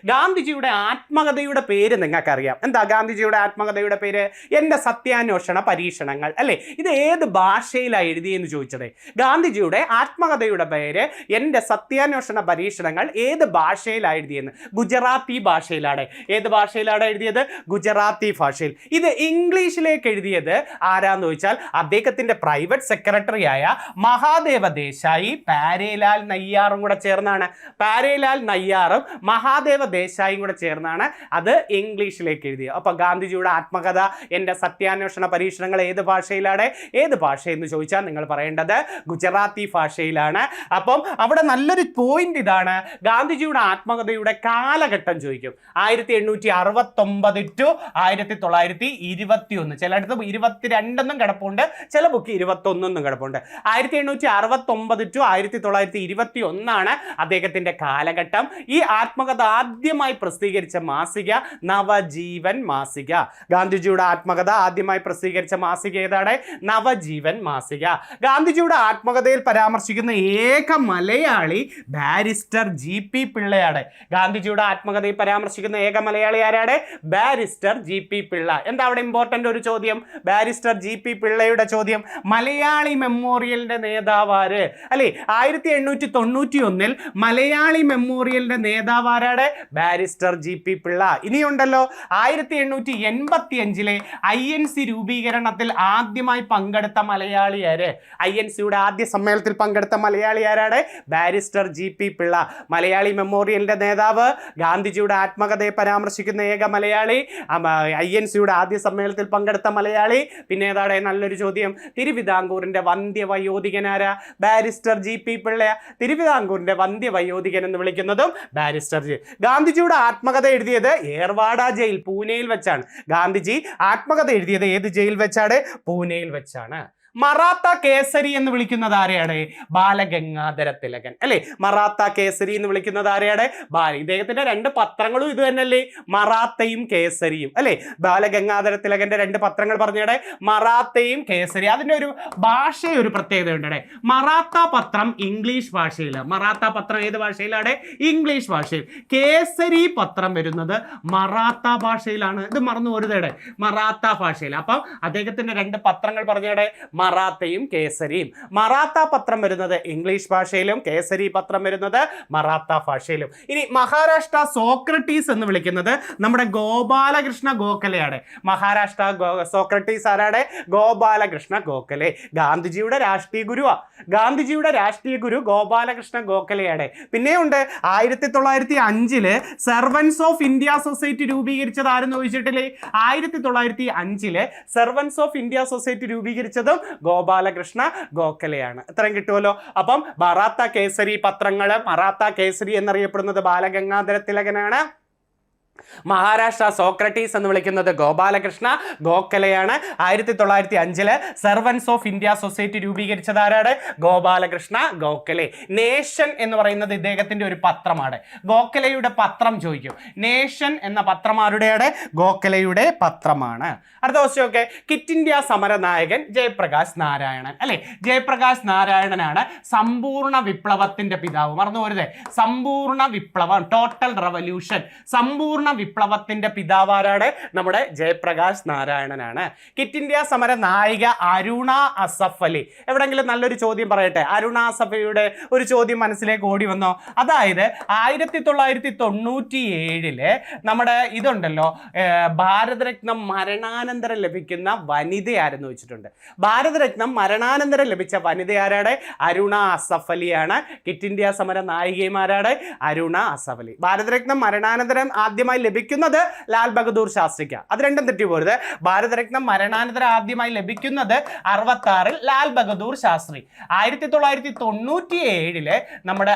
ഗാന്ധിജിയുടെ ആത്മകഥയുടെ പേര് നിങ്ങൾക്കറിയാം. എന്താ ഗാന്ധിജിയുടെ ആത്മകഥയുടെ പേര്? എൻ്റെ സത്യാന്വേഷണ പരീക്ഷണങ്ങൾ അല്ലേ. ഇത് ഏത് ഭാഷയിലാണ് എഴുതിയെന്ന് ചോദിച്ചത്. ഗാന്ധിജിയുടെ ആത്മകഥയുടെ പേര് എൻ്റെ സത്യാന്വേഷണ പരീക്ഷണങ്ങൾ ഏത് ഭാഷയിലാണ് എഴുതിയെന്ന്? ഗുജറാത്തി ഭാഷയിലാണ്. ഏത് ഭാഷയിലാണ് എഴുതിയത്? ഗുജറാത്തി ഭാഷയിൽ. ഇത് ഇംഗ്ലീഷിലേക്ക് എഴുതിയത് ആരാന്ന് ചോദിച്ചാൽ അദ്ദേഹത്തിന്റെ പ്രൈവറ്റ് സെക്രട്ടറിയായ മഹാദേവ ദേശായി, പാരേലാൽ നയ്യാറും കൂടെ ചേർന്നാണ്. പാരേലാൽ നയ്യാറും മഹാദേവ ദേശായിയും കൂടെ ചേർന്നാണ് അത് ഇംഗ്ലീഷിലേക്ക് എഴുതിയത്. അപ്പോൾ ഗാന്ധിജിയുടെ ആത്മകഥ എൻ്റെ സത്യാന്വേഷണ പരീക്ഷണങ്ങൾ ഏത് ഭാഷയിലാണ്? ഏത് ഭാഷയെന്ന് ചോദിച്ചാൽ നിങ്ങൾ പറയേണ്ടത് ഗുജറാത്തി ഭാഷയിലാണ്. അപ്പം അവിടെ നല്ലൊരു പോയിന്റ് ഇതാണ്, ഗാന്ധിജിയുടെ ആത്മകഥയുടെ കാലഘട്ടം ചോദിക്കും. 1869 to 1921. ചിലയിടത്ത് 22 കിടപ്പുണ്ട്, ചില ബുക്ക് 21 കിടപ്പുണ്ട്. 1869 to 1921 അദ്ദേഹത്തിന്റെ കാലഘട്ടം. ഈ ആത്മകഥ ആദ്യമായി പ്രസിദ്ധീകരിച്ച മാസിക നവജീവൻ മാസിക. ഗാന്ധിജിയുടെ ആത്മകഥ ആദ്യമായി പ്രസിദ്ധീകരിച്ച മാസിക ഏതാണ്? നവജീവൻ മാസിക. ഗാന്ധിജിയുടെ ആത്മകഥയിൽ പരാമർശിക്കുന്ന ഏക മലയാളി ബാരിസ്റ്റർ GP പിള്ളയാണ്. ഗാന്ധിജിയുടെ ആത്മകഥയിൽ പരാമർശിക്കുന്ന ഏക മലയാളി ആരാണ്? Barrister GP Pillai. എന്താ അവിടെ ഇമ്പോർട്ടന്റ് ഒരു ചോദ്യം? ബാരിസ്റ്റർ GP പിള്ളയുടെ ചോദ്യം. മലയാളി മെമ്മോറിയലിന്റെ നേതാവാര് അല്ലെ? 1891 മലയാളി മെമ്മോറിയലിന്റെ നേതാവാരാണ്? ബാരിസ്റ്റർ GP പിള്ള. ഇനിയുണ്ടല്ലോ 1885 INC രൂപീകരണത്തിൽ ആദ്യമായി പങ്കെടുത്ത മലയാളി ആര്? INCയുടെ ആദ്യ സമ്മേളനത്തിൽ പങ്കെടുത്ത മലയാളി ആരാണ്? Barrister GP Pillai. മലയാളി മെമ്മോറിയലിന്റെ നേതാവ്, ഗാന്ധിജിയുടെ ആത്മകഥയെ പരാമർശിക്കുന്ന ഏക മലയാളി, INCയുടെ ആദ്യ സമ്മേളനത്തിൽ പങ്കെടുത്ത മലയാളി. പിന്നെ ഏതാണ് നല്ലൊരു ചോദ്യം? തിരുവിതാംകൂറിന്റെ വന്ധ്യവയോധികനാരാ? Barrister GP Pillai. തിരുവിതാംകൂറിന്റെ വന്ധ്യവയോധികൻ എന്ന് വിളിക്കുന്നതും ബാരിസ്റ്റർ ഗാന്ധിജിയുടെ ആത്മകഥ എഴുതിയത് ഏർവാഡ ജയിൽ, പൂനെയിൽ വെച്ചാണ്. ഗാന്ധിജി ആത്മകഥ എഴുതിയത് ഏത് ജയിൽ വെച്ചാണ്? പൂനെയിൽ വെച്ചാണ്. മറാത്ത കേസരി എന്ന് വിളിക്കുന്നത് ആരെയാണ്? ബാലഗംഗാധര തിലകൻ അല്ലെ? മറാത്ത കേസരി എന്ന് വിളിക്കുന്നത് ആരെയാണ്? ഇദ്ദേഹത്തിന്റെ 2 പത്രങ്ങളും ഇത് തന്നെയല്ലേ, മറാത്തയും കേസരിയും അല്ലെ? ബാലഗംഗാധര തിലകന്റെ 2 പത്രങ്ങൾ പറഞ്ഞയുടെ മറാത്തയും കേസരി. അതിന്റെ ഒരു ഭാഷ ഒരു പ്രത്യേകത ഉണ്ട്. മറാത്ത പത്രം ഇംഗ്ലീഷ് ഭാഷയിലാണ്. മറാത്ത പത്രം ഏത് ഭാഷയിലാണ്? ഇംഗ്ലീഷ് ഭാഷയിൽ. കേസരി പത്രം വരുന്നത് മറാത്ത ഭാഷയിലാണ്. ഇത് മറന്നു പോരുതേടെ, മറാത്ത ഭാഷയിൽ. അപ്പം അദ്ദേഹത്തിന്റെ 2 പത്രങ്ങൾ പറഞ്ഞയുടെ മറാത്തയും കേസരിയും. മറാത്ത പത്രം വരുന്നത് ഇംഗ്ലീഷ് ഭാഷയിലും കേസരി പത്രം വരുന്നത് മറാത്ത ഭാഷയിലും. ഇനി മഹാരാഷ്ട്ര സോക്രട്ടീസ് എന്ന് വിളിക്കുന്നത് നമ്മുടെ ഗോപാലകൃഷ്ണ ഗോഖലെയാണ്. മഹാരാഷ്ട്ര സോക്രട്ടീസ് ആരാണ്? ഗോപാലകൃഷ്ണ ഗോഖലെ. ഗാന്ധിജിയുടെ രാഷ്ട്രീയ ഗുരുവാ. ഗാന്ധിജിയുടെ രാഷ്ട്രീയ ഗുരു ഗോപാലകൃഷ്ണ ഗോഖലെയാണ്. പിന്നെയുണ്ട് 1905 സെർവൻസ് ഓഫ് ഇന്ത്യ സൊസൈറ്റി രൂപീകരിച്ചത് ആരെന്ന് ചോദിച്ചിട്ടില്ലേ? 1905 സെർവൻസ് ഓഫ് ഇന്ത്യ സൊസൈറ്റി രൂപീകരിച്ചതും ഗോപാലകൃഷ്ണ ഗോഖലെയാണ്. ഇത്രയും കിട്ടുമല്ലോ. അപ്പം മറാത്ത കേസരി പത്രങ്ങൾ, മറാത്ത കേസരി എന്നറിയപ്പെടുന്നത് ബാലഗംഗാധര തിലകനാണ്. മഹാരാഷ്ട്ര സോക്രട്ടീസ് എന്ന് വിളിക്കുന്നത് ഗോപാലകൃഷ്ണ ഗോഖലെയാണ്. 1905 സെർവൻസ് ഓഫ് ഇന്ത്യ സൊസൈറ്റി രൂപീകരിച്ചത് ആരാണ്? ഗോപാലകൃഷ്ണ ഗോഖലെ. നേഷൻ എന്ന് പറയുന്നത് ഇദ്ദേഹത്തിന്റെ ഒരു പത്രമാണ്. ഗോഖലെയുടെ പത്രം ചോദിക്കും. നേഷൻ എന്ന പത്രം ആരുടെയാണ്? ഗോഖലെയുടെ പത്രമാണ്. അടുത്ത ക്വസ്റ്റ്യൻ ഒക്കെ, ക്വിറ്റ് ഇന്ത്യ സമര നായകൻ ജയപ്രകാശ് നാരായണൻ അല്ലെ? ജയപ്രകാശ് നാരായണനാണ് സമ്പൂർണ്ണ വിപ്ലവത്തിന്റെ പിതാവ്. മറന്നു പോരുതേ, സമ്പൂർണ്ണ വിപ്ലവം, ടോട്ടൽ റവല്യൂഷൻ, സമ്പൂർണ്ണ വിപ്ലവത്തിന്റെ പിതാവാരാണ്? നമ്മുടെ ജയപ്രകാശ് നാരായണനാണ്. ക്വിറ്റ് ഇന്ത്യ സമര നായിക അരുണ അസഫ് അലി. എവിടെങ്കിലും നല്ലൊരു ചോദ്യം പറയട്ടെ. അരുണ അസഫ് അലിയുടെ ഒരു ചോദ്യം മനസ്സിലേക്ക് ഓടി വന്നോ? അതായത് 1997 നമ്മുടെ ഇതുണ്ടല്ലോ, ഭാരതരത്നം മരണാനന്തരം ലഭിക്കുന്ന വനിതയാരെന്ന് വെച്ചിട്ടുണ്ട്. ഭാരതരത്നം മരണാനന്തരം ലഭിച്ച വനിത ആരാണ്? അരുണ അസഫ് അലിയാണ്. ക്വിറ്റ് ഇന്ത്യ സമര നായികമാരാണ് അരുണ അസഫ് അലി. ഭാരതരത്നം മരണാനന്തരം ആദ്യമായി ലഭിക്കുന്നത് ലാൽ ബഹദൂർ ശാസ്ത്രിക്ക്. അത് രണ്ടും തെറ്റിപ്പോരുത്. ഭാരതരത്നം മരണാനന്തരം ആദ്യമായി ലഭിക്കുന്നത് 66 ലാൽ ബഹദൂർ ശാസ്ത്രി. 1997 നമ്മുടെ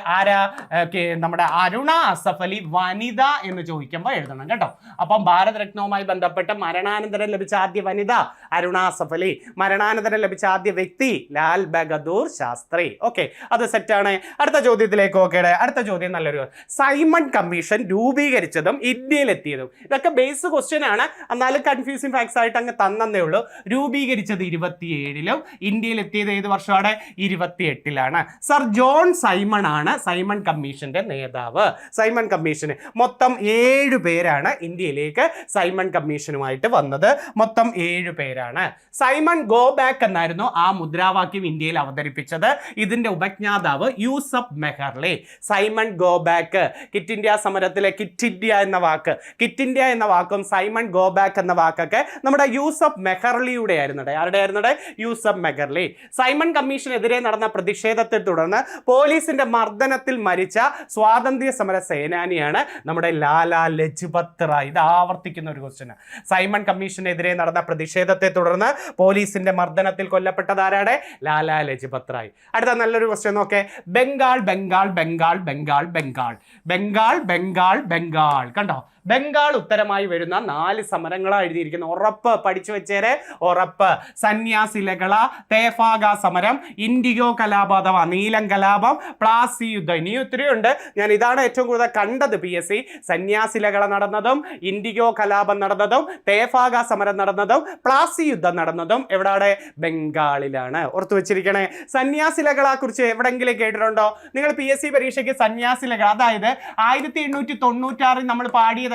നമ്മുടെ അരുണ അസഫ് അലി വനിത എന്ന് ചോദിക്കുമ്പോൾ എഴുതണം കേട്ടോ. അപ്പം ഭാരതരത്നവുമായി ബന്ധപ്പെട്ട മരണാനന്തരം ലഭിച്ച ആദ്യ വനിത അരുണ അസഫ് അലി, മരണാനന്തരം ലഭിച്ച ആദ്യ വ്യക്തി ലാൽ ബഹദൂർ ശാസ്ത്രി. ഓക്കെ, അത് സെറ്റാണ്. അടുത്ത ചോദ്യത്തിലേക്ക് നോക്കേണ്ടത്. അടുത്ത ചോദ്യം നല്ലൊരു, സൈമൺ കമ്മീഷൻ രൂപീകരിച്ചതും ഇന്ത്യയിലെത്തിയതും. ഇതൊക്കെ ബേസ് ക്വസ്റ്റ്യൻ ആണ്, എന്നാലും കൺഫ്യൂസിങ് ഫാക്ട്സ് ആയിട്ട് അങ്ങ് തന്നേ ഉള്ളൂ. രൂപീകരിച്ചത് 27-ലും ഇന്ത്യയിലെത്തിയത് ഏത് വർഷമാണ്? 28-ലാണ്. സർ ജോൺ സൈമൺ ആണ് സൈമൺ കമ്മീഷന്റെ നേതാവ്. സൈമൺ കമ്മീഷന് മൊത്തം 7 പേരാണ് ഇന്ത്യയിലേക്ക് സൈമൺ കമ്മീഷനുമായിട്ട് വന്നത്. മൊത്തം 7 പേരാണ്. സൈമൺ ഗോ ബാക്ക് എന്നായിരുന്നു ആ മുദ്രാവാക്യം ഇന്ത്യയിൽ അവതരിപ്പിച്ചത്. ഇതിന്റെ ഉപജ്ഞാതാവ് Yusuf Meherally. Simon go back, quit India സമരത്തിലെ ക്വിറ്റ് ഇന്ത്യ എന്ന വാക്ക്, കിറ്റ് ഇന്ത്യ എന്ന വാക്കും സൈമൺ ഗോ ബാക്ക് എന്ന വാക്കൊക്കെ നമ്മുടെ യൂസഫ് മെഹർലിയുടെ ആയിരുന്നു. ആരുടെ ആയിരുന്നു? യൂസഫ് മെഹർലി. സൈമൺ കമ്മീഷനെതിരെ നടന്ന പ്രതിഷേധത്തെ തുടർന്ന് പോലീസിന്റെ മർദ്ദനത്തിൽ മരിച്ച സ്വാതന്ത്ര്യ സമര സേനാനിയാണ് നമ്മുടെ ലാലാ ലജ്പത് റായ്. ഇത് ആവർത്തിക്കുന്ന ഒരു ക്വസ്റ്റ്യൻ. സൈമൺ കമ്മീഷനെതിരെ നടന്ന പ്രതിഷേധത്തെ തുടർന്ന് പോലീസിന്റെ മർദ്ദനത്തിൽ കൊല്ലപ്പെട്ടതാരാണ്? ലാലാ ലജ്പത് റായ്. അടുത്ത നല്ലൊരു ക്വസ്റ്റ്യൻ നോക്കേ. ബംഗാൾ ബംഗാൾ ബംഗാൾ ബംഗാൾ ബംഗാൾ ബംഗാൾ ബംഗാൾ ബംഗാൾ. കണ്ടോ? ബംഗാൾ ഉത്തരമായി വരുന്ന 4 സമരങ്ങളാണ് എഴുതിയിരിക്കുന്നത്. ഉറപ്പ് പഠിച്ചു വെച്ചേരെ, ഉറപ്പ്. സന്യാസി ലഹള, തേഫാഗ സമരം, ഇൻഡിഗോ കലാപം അഥവാ നീലം കലാപം, പ്ലാസി യുദ്ധം. ഇനി ഒത്തിരി ഉണ്ട്. ഞാൻ ഇതാണ് ഏറ്റവും കൂടുതൽ കണ്ടത് PSC. സന്യാസി ലഹള നടന്നതും, ഇൻഡിഗോ കലാപം നടന്നതും, തേഫാഗ സമരം നടന്നതും, പ്ലാസി യുദ്ധം നടന്നതും എവിടെയാണ്? ബംഗാളിലാണ്. ഓർത്തു വെച്ചിരിക്കണേ. സന്യാസി ലഹളയെ കുറിച്ച് എവിടെങ്കിലും കേട്ടിട്ടുണ്ടോ നിങ്ങൾ? PSC പരീക്ഷയ്ക്ക് സന്യാസി ലഹള, അതായത് 1896 നമ്മൾ പാടിയത്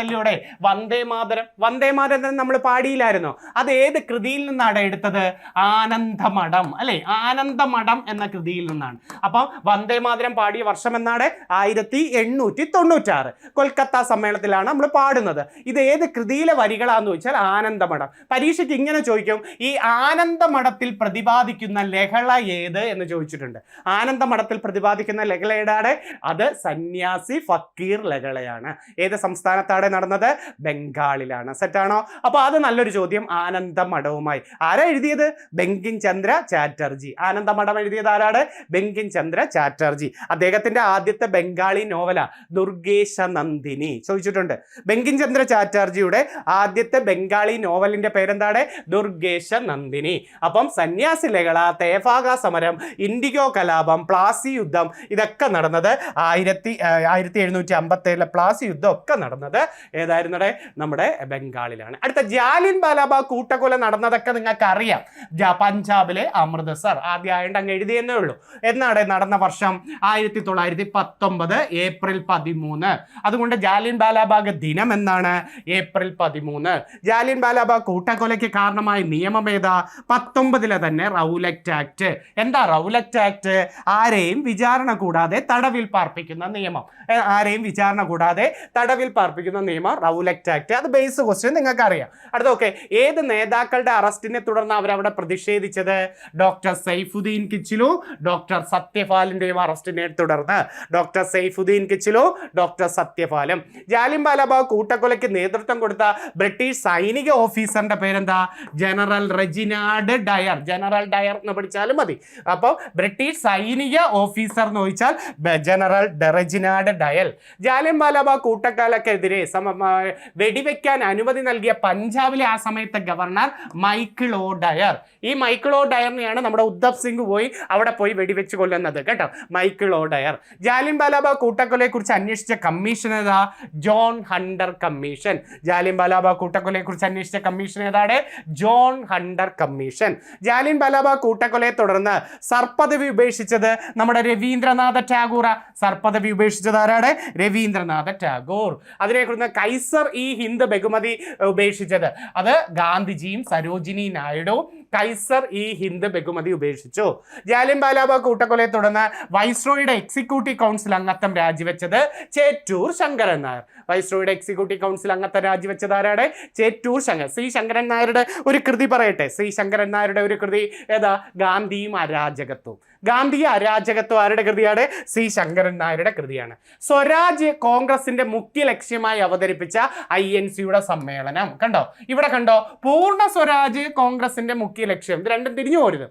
വന്ദേ മാതരം. വന്ദേ മാതരം നമ്മൾ പാടിയില്ലായിരുന്നോ? അത് ഏത് കൃതിയിൽ നിന്നാണ് എടുത്തത്? ആനന്ദമഠം അല്ലെ? ആനന്ദമഠം എന്ന കൃതിയിൽ നിന്നാണ്. അപ്പം വന്ദേ മാതരം പാടിയ വർഷം എന്നാണ്? 1896 കൊൽക്കത്ത സമ്മേളനത്തിലാണ് നമ്മൾ പാടുന്നത്. ഇത് ഏത് കൃതിയിലെ വരികളാന്ന് ചോദിച്ചാൽ ആനന്ദമഠം. പരീക്ഷയ്ക്ക് ഇങ്ങനെ ചോദിക്കും, ഈ ആനന്ദമഠത്തിൽ പ്രതിപാദിക്കുന്ന ലഹള ഏത് എന്ന് ചോദിച്ചിട്ടുണ്ട്. ആനന്ദമഠത്തിൽ പ്രതിപാദിക്കുന്ന ലഹള ഏതാണ്? അത് സന്യാസി ഫക്കീർ ലഹളയാണ്. ഏത് സംസ്ഥാനത്താണ് നടന്നത്? ബംഗാളിലാണ്. സെറ്റാണോ? അപ്പൊ അത് നല്ലൊരു ചോദ്യം. ആനന്ദമഠവുമായി ആരാ എഴുതിയത്? ബങ്കിം ചന്ദ്ര ചാറ്റർജി. ആനന്ദമഠം എഴുതിയത് ആരാണ്? ബങ്കിം ചന്ദ്ര ചാറ്റർജി. അദ്ദേഹത്തിന്റെ ആദ്യത്തെ ബംഗാളി നോവല ദുർഗേശ നന്ദിനി ചോദിച്ചിട്ടുണ്ട്. ബങ്കിം ചന്ദ്ര ചാറ്റർജിയുടെ ആദ്യത്തെ ബംഗാളി നോവലിന്റെ പേരെന്താണ്? ദുർഗേശ നന്ദിനി. അപ്പം സന്യാസി ലഹള, തേഫാഗ സമരം, ഇൻഡിഗോ കലാപം, പ്ലാസി യുദ്ധം ഇതൊക്കെ നടന്നത് 1757 പ്ലാസി യുദ്ധം ഒക്കെ നടന്നത് ഏതായിരുന്നു? നമ്മുടെ ബംഗാളിലാണ്. അടുത്ത ജാലിയൻ വാലാബാഗ് കൂട്ടക്കൊല നടന്നതൊക്കെ നിങ്ങൾക്ക് അറിയാം. പഞ്ചാബിലെ അമൃത്സർ. ആദ്യമായിട്ട് അങ്ങ് എഴുതിയെന്നേ ഉള്ളൂ. എന്നാണ് നടന്ന വർഷം? 1919 ഏപ്രിൽ 13. അതുകൊണ്ട് ജാലിയൻ വാലാബാഗ് ദിനം എന്നാണ്? ഏപ്രിൽ 13. ജാലിയൻ വാലാബാഗ് കൂട്ടക്കൊലയ്ക്ക് കാരണമായ നിയമം ഏതാ? 19 തന്നെ റൗലറ്റ് ആക്ട്. എന്താ റൗലറ്റ് ആക്ട്? ആരെയും വിചാരണ കൂടാതെ തടവിൽ പാർപ്പിക്കുന്ന നിയമം. ആരെയും വിചാരണ കൂടാതെ തടവിൽ പാർപ്പിക്കുന്ന നിയമം റൗലറ്റ് ആക്ട്. അത് ബേസ് ക്വസ്റ്റ്യൻ നിങ്ങൾക്ക് അറിയാം. അടുത്ത ഓക്കെ. ഏത് നേതാക്കളുടെ അറസ്റ്റിനെ തുടർന്ന് അവരവിടെ പ്രതിഷേധിച്ചത്? ഡോക്ടർ സൈഫുദ്ദീൻ കിച്ചിലു, ഡോക്ടർ സത്യപാലിന്റെയും അറസ്റ്റിനെ തുടർന്ന്. ഡോക്ടർ സൈഫുദ്ദീൻ കിച്ചിലു, ഡോക്ടർ സത്യപാലും. ജാലിയൻ വാലാബാഗ് കൂട്ടക്കൊലയ്ക്ക് നേതൃത്വം കൊടുത്ത ബ്രിട്ടീഷ് സൈനിക ഓഫീസറിന്റെ പേരെന്താ? General Reginald Dyer. General Dyer എന്ന് പഠിച്ചാലും മതി. അപ്പോൾ ബ്രിട്ടീഷ് സൈനിക ഓഫീസർ എന്ന് ചോദിച്ചാൽ general Reginald Dyer. Jallian Walabagh കൂട്ടക്കൊലക്കെതിരെ വെടിവെക്കാൻ അനുമതി നൽകിയ പഞ്ചാബിലെ ആ സമയത്തെ ഗവർണർ മൈക്കിൾ ഒ ഡയർ. ഈ മൈക്കിൾ ഒ ഡയറിനെയാണ് നമ്മുടെ ഉദ്ധവ് സിംഗ് അവിടെ പോയി വെടിവെച്ച് കൊല്ലുന്നത് കേട്ടോ. Michael O Dyer. Jallian Walabagh കൂട്ടക്കൊലയെ കുറിച്ച് അന്വേഷിച്ച കമ്മീഷൻ ഏതാ? John Hunter commission. Jallian Walabagh കൂട്ടക്കൊലയെ കുറിച്ച് അന്വേഷിച്ച കമ്മീഷൻ ഏതാണ്? John Hunter commission. Jallian Walabagh കൂട്ടക്കൊലയെ തുടർന്ന് സർപ്പദവി ഉപേക്ഷിച്ചത് നമ്മുടെ രവീന്ദ്രനാഥ ടാഗോർ. സർപ്പദവി ഉപേക്ഷിച്ചത് ആരാണ്? രവീന്ദ്രനാഥ ടാഗോർ. അതിനെക്കുറിച്ച് കൈസർ ഈ ഹിന്ദ് ബഹുമതി ഉപേക്ഷിച്ചത് അത് ഗാന്ധിജിയും സരോജിനി നായിഡു കൈസർ ഈ ഹിന്ദ് ബഹുമതി ഉപേക്ഷിച്ചു. ജാലിയൻ വാലാബാഗ് കൂട്ടക്കൊലയെ തുടർന്ന് വൈസ്രോയുടെ എക്സിക്യൂട്ടീവ് കൗൺസിൽ അംഗത്വം രാജിവെച്ചത് ചേറ്റൂർ ശങ്കരൻ നായർ. വൈസ്രോയുടെ എക്സിക്യൂട്ടീവ് കൗൺസിൽ അംഗത്വം രാജിവെച്ചത് ആരാണ്? ചേറ്റൂർ ശങ്കരൻ. സി ശങ്കരൻ നായരുടെ ഒരു കൃതി പറയട്ടെ. സി ശങ്കരൻ നായരുടെ ഒരു കൃതി ഏതാ? ഗാന്ധിയും അരാജകത്വവും. ഗാന്ധി അരാജകത്വം ആരുടെ കൃതിയാണ്? സി ശങ്കരൻ നായരുടെ കൃതിയാണ്. സ്വരാജ് കോൺഗ്രസിന്റെ മുഖ്യ ലക്ഷ്യമായി അവതരിപ്പിച്ച INCയുടെ സമ്മേളനം. കണ്ടോ? ഇവിടെ കണ്ടോ? പൂർണ്ണ സ്വരാജ് കോൺഗ്രസിന്റെ മുഖ്യ ലക്ഷ്യം. ഇത് രണ്ടും തിരിഞ്ഞു പോരുത്.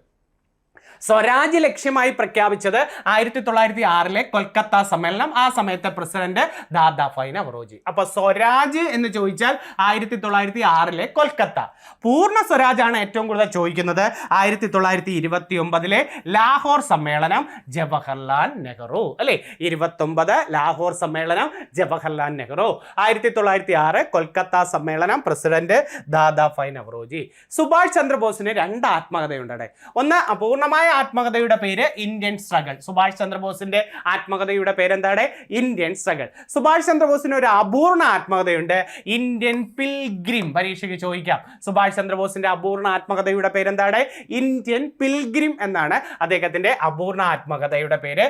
സ്വരാജ് ലക്ഷ്യമായി പ്രഖ്യാപിച്ചത് 1906 കൊൽക്കത്ത സമ്മേളനം. ആ സമയത്തെ പ്രസിഡന്റ് ദാദാഭായ് നവറോജി. അപ്പൊ സ്വരാജ് എന്ന് ചോദിച്ചാൽ 1906 കൊൽക്കത്ത. പൂർണ്ണ സ്വരാജ് ആണ് ഏറ്റവും കൂടുതൽ ചോദിക്കുന്നത്. 1929 ലാഹോർ സമ്മേളനം ജവഹർലാൽ നെഹ്റു അല്ലെ? 29 ലാഹോർ സമ്മേളനം ജവഹർലാൽ നെഹ്റു. 1906 കൊൽക്കത്ത സമ്മേളനം പ്രസിഡന്റ് ദാദാഭായ് നവറോജി. സുഭാഷ് ചന്ദ്രബോസിന് 2 ആത്മകഥയുണ്ട്. ഒന്ന് പൂർണ്ണമായ പൂർണ്ണമായ ആത്മകഥയുടെ പേര് ഇന്ത്യൻ സ്ട്രഗിൾ. സുഭാഷ് ചന്ദ്രബോസിന്റെ ആത്മകഥയുടെ പേരെന്താണ്? Indian struggle. സുഭാഷ് ചന്ദ്രബോസിന് ഒരു അപൂർണ ആത്മകഥയുണ്ട്, ഇന്ത്യൻ പിൽഗ്രിം. പരീക്ഷയ്ക്ക് ചോദിക്കാം. സുഭാഷ് ചന്ദ്രബോസിന്റെ അപൂർണ ആത്മകഥയുടെ പേരെന്താണ്? ഇന്ത്യൻ പിൽഗ്രിം എന്നാണ് അദ്ദേഹത്തിന്റെ അപൂർണ ആത്മകഥയുടെ പേര്.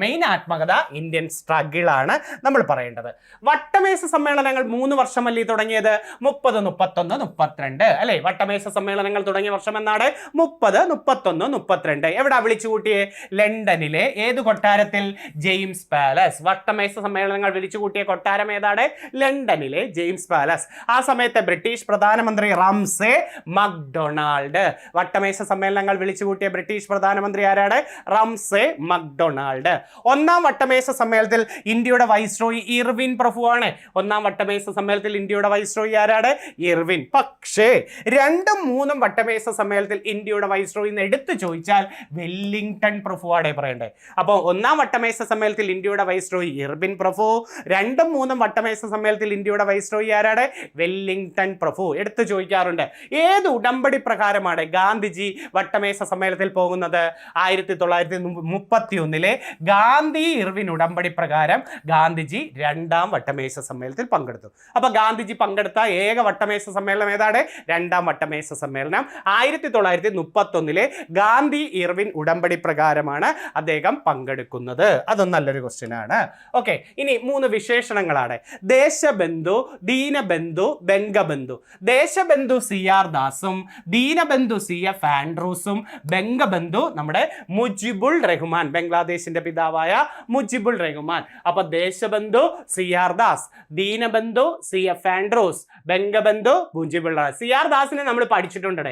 മെയിൻ ആത്മകഥ ഇന്ത്യൻ സ്ട്രഗിൾ ആണ് നമ്മൾ പറയേണ്ടത്. വട്ടമേശ സമ്മേളനങ്ങൾ 3 വർഷമല്ലേ തുടങ്ങിയത്? 30, 31, 32 അല്ലെ? വട്ടമേശ സമ്മേളനങ്ങൾ തുടങ്ങിയ വർഷം എന്നാണ് 30, 31, 32. എവിടെ വിളിച്ചു കൂട്ടിയേ? ലണ്ടനിലെ ഏത് കൊട്ടാരത്തിൽ? James palace. വട്ടമേശ സമ്മേളനങ്ങൾ വിളിച്ചു കൂട്ടിയ കൊട്ടാരം ഏതാണ്? ലണ്ടനിലെ ജെയിംസ് പാലസ്. ആ സമയത്തെ ബ്രിട്ടീഷ് പ്രധാനമന്ത്രി റംസേ മക്ഡൊണാൾഡ്. വട്ടമേശ സമ്മേളനങ്ങൾ വിളിച്ചു കൂട്ടിയ ബ്രിട്ടീഷ് പ്രധാനമന്ത്രി ആരാണ്? റംസേ മക്ഡൊണാൾഡ്. ഒന്നാം വട്ടമേശ സമ്മേളനത്തിൽ ഇന്ത്യയുടെ വൈസ്രോയി ഇർവിൻ പ്രഭുവാണ്. ഒന്നാം വട്ടമേശ സമ്മേളനത്തിൽ ഇന്ത്യയുടെ വൈസ്രോയി ആരാണ്? ഇർവിൻ. പക്ഷേ 2ഉം 3ഉം വട്ടമേശ സമ്മേളനത്തിൽ ഇന്ത്യയുടെ വൈസ്രോയി എന്ന് എടുത്തു ചോദിച്ചാൽ വെല്ലിംഗ്ടൺ പ്രഭുവാണ് പറയണ്ടേ. അപ്പോൾ ഒന്നാം വട്ടമേശ സമ്മേളനത്തിൽ ഇന്ത്യയുടെ വൈസ്രോയി ഇർവിൻ പ്രഭു, 2ഉം 3ഉം വട്ടമേശ സമ്മേളനത്തിൽ ഇന്ത്യയുടെ വൈസ്രോയി ആരാണ്? വെല്ലിംഗ്ടൺ പ്രഭു. എടുത്തു ചോദിക്കാറുണ്ട്. ഏത് ഉടമ്പടി പ്രകാരമാണ് ഗാന്ധിജി വട്ടമേശ സമ്മേളനത്തിൽ പോകുന്നത്? 1931 ഗാന്ധി ഇർവിൻ ഉടമ്പടി പ്രകാരം ഗാന്ധിജി 2ആം വട്ടമേശ സമ്മേളനത്തിൽ പങ്കെടുത്തു. അപ്പൊ ഗാന്ധിജി പങ്കെടുത്ത ഏക വട്ടമേശ സമ്മേളനം ഏതാണ്? 2ആം വട്ടമേശ സമ്മേളനം. 1931 ഗാന്ധി ഇർവിൻ ഉടമ്പടി പ്രകാരമാണ് അദ്ദേഹം പങ്കെടുക്കുന്നത്. അതും നല്ലൊരു ക്വസ്റ്റ്യൻ ആണ്. ഓക്കെ, ഇനി 3 വിശേഷണങ്ങളാണ്. ദേശബന്ധു, ദീനബന്ധു, ബംഗബന്ധു. ദേശബന്ധു CR ദാസും, ദീനബന്ധു CF ആൻഡ്രൂസും, ബംഗബന്ധു നമ്മുടെ മുജിബുൾ റഹ്മാൻ, ബംഗ്ലാദേശിന്റെ പിതാവായ മുജിബുൾ റഹ്മാൻ. അപ്പൊ Deshbandhu CR Das, Deenabandhu CF Andrews, Bangabandhu Mujibul Rahman. CR ദാസിനെ നമ്മൾ പഠിച്ചിട്ടുണ്ട്.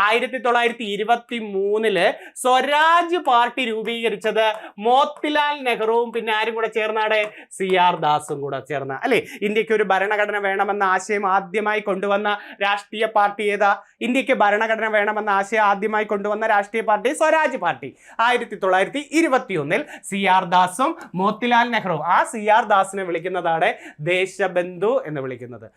1923 സ്വരാജ് പാർട്ടി രൂപീകരിച്ചത് മോത്തിലാൽ നെഹ്റുവും പിന്നെ ആരും കൂടെ ചേർന്നാണ്? CR ദാസും കൂടെ ചേർന്ന അല്ലെ? ഇന്ത്യക്ക് ഒരു ഭരണഘടന വേണമെന്ന ആശയം ആദ്യമായി കൊണ്ടുവന്ന രാഷ്ട്രീയ പാർട്ടി ഏതാ? ഇന്ത്യക്ക് ഭരണഘടന വേണമെന്ന ആശയം ആദ്യമായി കൊണ്ടുവന്ന രാഷ്ട്രീയ പാർട്ടി സ്വരാജ് പാർട്ടി. 1921 CR ദാസും മോത്തിലാൽ നെഹ്റു. ആ CR ദാസിനെ വിളിക്കുന്നതാണ് ദേശബന്ധു എന്ന് വിളിക്കുന്നത്.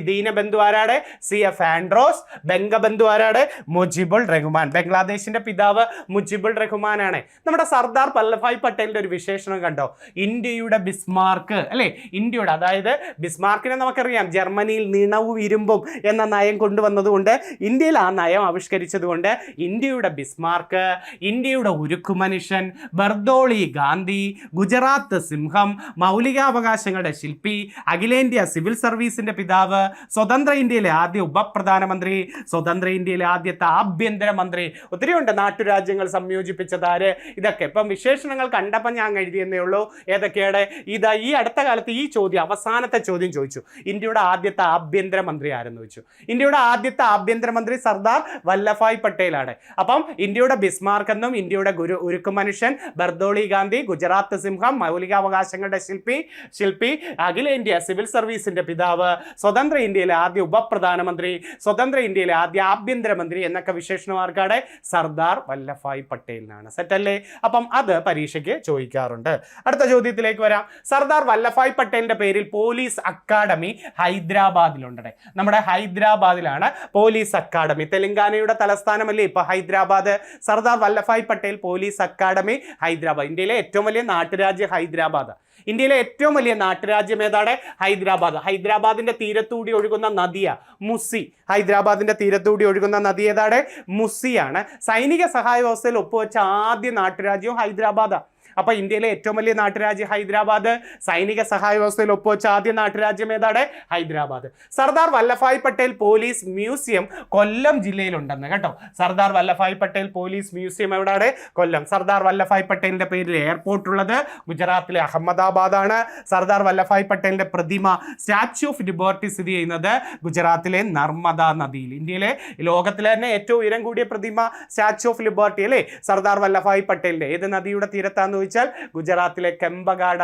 ദീനബന്ധു ആരാണ്? CF ആൻഡ്രോസ്. ബംഗബന്ധു ആരാണ്? മുജിബുൾ റഹ്മാൻ. ബംഗ്ലാദേശിന്റെ പിതാവ് മുജിബുൾ റഹ്മാൻ ആണ്. നമ്മുടെ സർദാർ വല്ലഭായ് പട്ടേലിന്റെ ഒരു വിശേഷണം കണ്ടോ? ഇന്ത്യയുടെ ബിസ്മാർക്ക് അല്ലെ? ഇന്ത്യയുടെ, അതായത് ബിസ്മാർക്കിനെ നമുക്കറിയാം ജർമ്മനിയിൽ നിണവും ഇരുമ്പും എന്ന നയം കൊണ്ടുവന്നതുകൊണ്ട് ഇന്ത്യയിൽ ആ നയം ആവിഷ്കരിച്ചതുകൊണ്ട് ഇന്ത്യയുടെ ബിസ്മാർക്ക്, ഇന്ത്യയുടെ ഉരുക്കു മനുഷ്യൻ, ബർദോളി ഗാന്ധി, ഗുജറാത്ത് സിംഹം, മൗലികാവകാശങ്ങളുടെ ശില്പി, അഖിലേന്ത്യാ സിവിൽ സർവീസിന്റെ പിതാവ്, സ്വതന്ത്ര ഇന്ത്യയിലെ ആദ്യ ഉപപ്രധാനമന്ത്രി, സ്വതന്ത്ര ഇന്ത്യയിലെ ആദ്യത്തെ ആഭ്യന്തരമന്ത്രി. ഒത്തിരിയുണ്ട്. നാട്ടുരാജ്യങ്ങൾ സംയോജിപ്പിച്ചതാര്? ഇതൊക്കെ ഇപ്പം വിശേഷണങ്ങൾ കണ്ടപ്പോൾ ഞാൻ എഴുതിയെന്നേ ഉള്ളൂ. ഏതൊക്കെയാണ്? ഇതാ ഈ അടുത്ത കാലത്ത് ഈ ചോദ്യം, അവസാനത്തെ ചോദ്യം ചോദിച്ചു, ഇന്ത്യയുടെ ആദ്യത്തെ ആഭ്യന്തരമന്ത്രി ആരെന്ന് ചോദിച്ചു. ഇന്ത്യയുടെ ആദ്യത്തെ ആഭ്യന്തരമന്ത്രി സർദാർ വല്ലഭായ് പട്ടേലാണ്. അപ്പം ഇന്ത്യയുടെ ബിസ്മാർക്ക് എന്നും ഇന്ത്യയുടെ ഉരുക്കു മനുഷ്യൻ, ബർദോളി ഗാന്ധി, ഗുജറാത്ത് സിംഹം, മൗലികാവകാശങ്ങളുടെ ശില്പി, അഖിലേന്ത്യാ സിവിൽ സർവീസിന്റെ പിതാവ്, സ്വതന്ത്ര ഇന്ത്യയിലെ ആദ്യ ഉപപ്രധാനമന്ത്രി, സ്വതന്ത്ര ഇന്ത്യയിലെ ആദ്യ ആഭ്യന്തരമന്ത്രി എന്നൊക്കെ വിശേഷണമാർക്കാണ് സർദാർ വല്ലഭായ് പട്ടേലിനാണ്. സെറ്റല്ലേ? അപ്പം അത് പരീക്ഷയ്ക്ക് ചോദിക്കാറുണ്ട്. അടുത്ത ചോദ്യത്തിലേക്ക് വരാം. സർദാർ വല്ലഭായ് പട്ടേലിന്റെ പേരിൽ പോലീസ് അക്കാഡമി ഹൈദരാബാദിലുണ്ട്. നമ്മുടെ ഹൈദരാബാദിലാണ് പോലീസ് അക്കാഡമി. തെലങ്കാനയുടെ തലസ്ഥാനമല്ലേ ഇപ്പൊ ഹൈദരാബാദ്? Sardar Vallabhbhai Patel police academy Hyderabad. ഇന്ത്യയിലെ ഏറ്റവും വലിയ നാട്ടുരാജ്യം ഹൈദരാബാദ്. ഇന്ത്യയിലെ ഏറ്റവും വലിയ നാട്ടുരാജ്യം ഏതാണ്? ഹൈദരാബാദ്. ഹൈദരാബാദിന്റെ തീരത്തൂടി ഒഴുകുന്ന നദിയാ മുസി. ഹൈദരാബാദിന്റെ തീരത്തൂടി ഒഴുകുന്ന നദി ഏതാണ്? മുസിയാണ്. സൈനിക സഹായ വ്യവസ്ഥയിൽ ഒപ്പുവെച്ച ആദ്യ നാട്ടുരാജ്യവും ഹൈദരാബാദാണ്. അപ്പൊ ഇന്ത്യയിലെ ഏറ്റവും വലിയ നാട്ടുരാജ്യം ഹൈദരാബാദ്. സൈനിക സഹായ വ്യവസ്ഥയിൽ ഒപ്പുവെച്ച ആദ്യ നാട്ടുരാജ്യം ഏതാണ്? ഹൈദരാബാദ്. സർദാർ വല്ലഭായ് പട്ടേൽ പോലീസ് മ്യൂസിയം കൊല്ലം ജില്ലയിലുണ്ടെന്ന് കേട്ടോ. സർദാർ വല്ലഭായ് പട്ടേൽ പോലീസ് മ്യൂസിയം എവിടെയാണ്? കൊല്ലം. സർദാർ വല്ലഭായ് പട്ടേലിന്റെ പേരിൽ എയർപോർട്ട് ഉള്ളത് ഗുജറാത്തിലെ അഹമ്മദാബാദാണ്. സർദാർ വല്ലഭായ് പട്ടേലിന്റെ പ്രതിമ, സ്റ്റാച്യു ഓഫ് ലിബർട്ടി സ്ഥിതി ചെയ്യുന്നത് ഗുജറാത്തിലെ നർമ്മദ നദിയിൽ. ഇന്ത്യയിലെ ലോകത്തിലെ തന്നെ ഏറ്റവും ഉയരം കൂടിയ പ്രതിമ സ്റ്റാച്യു ഓഫ് ലിബർട്ടി അല്ലേ? സർദാർ വല്ലഭായ് പട്ടേലിന്റെ ഏത് നദിയുടെ തീരത്താന്ന് ചോദിച്ചാൽ ഗുജറാത്തിലെ കെമ്പഗാഡ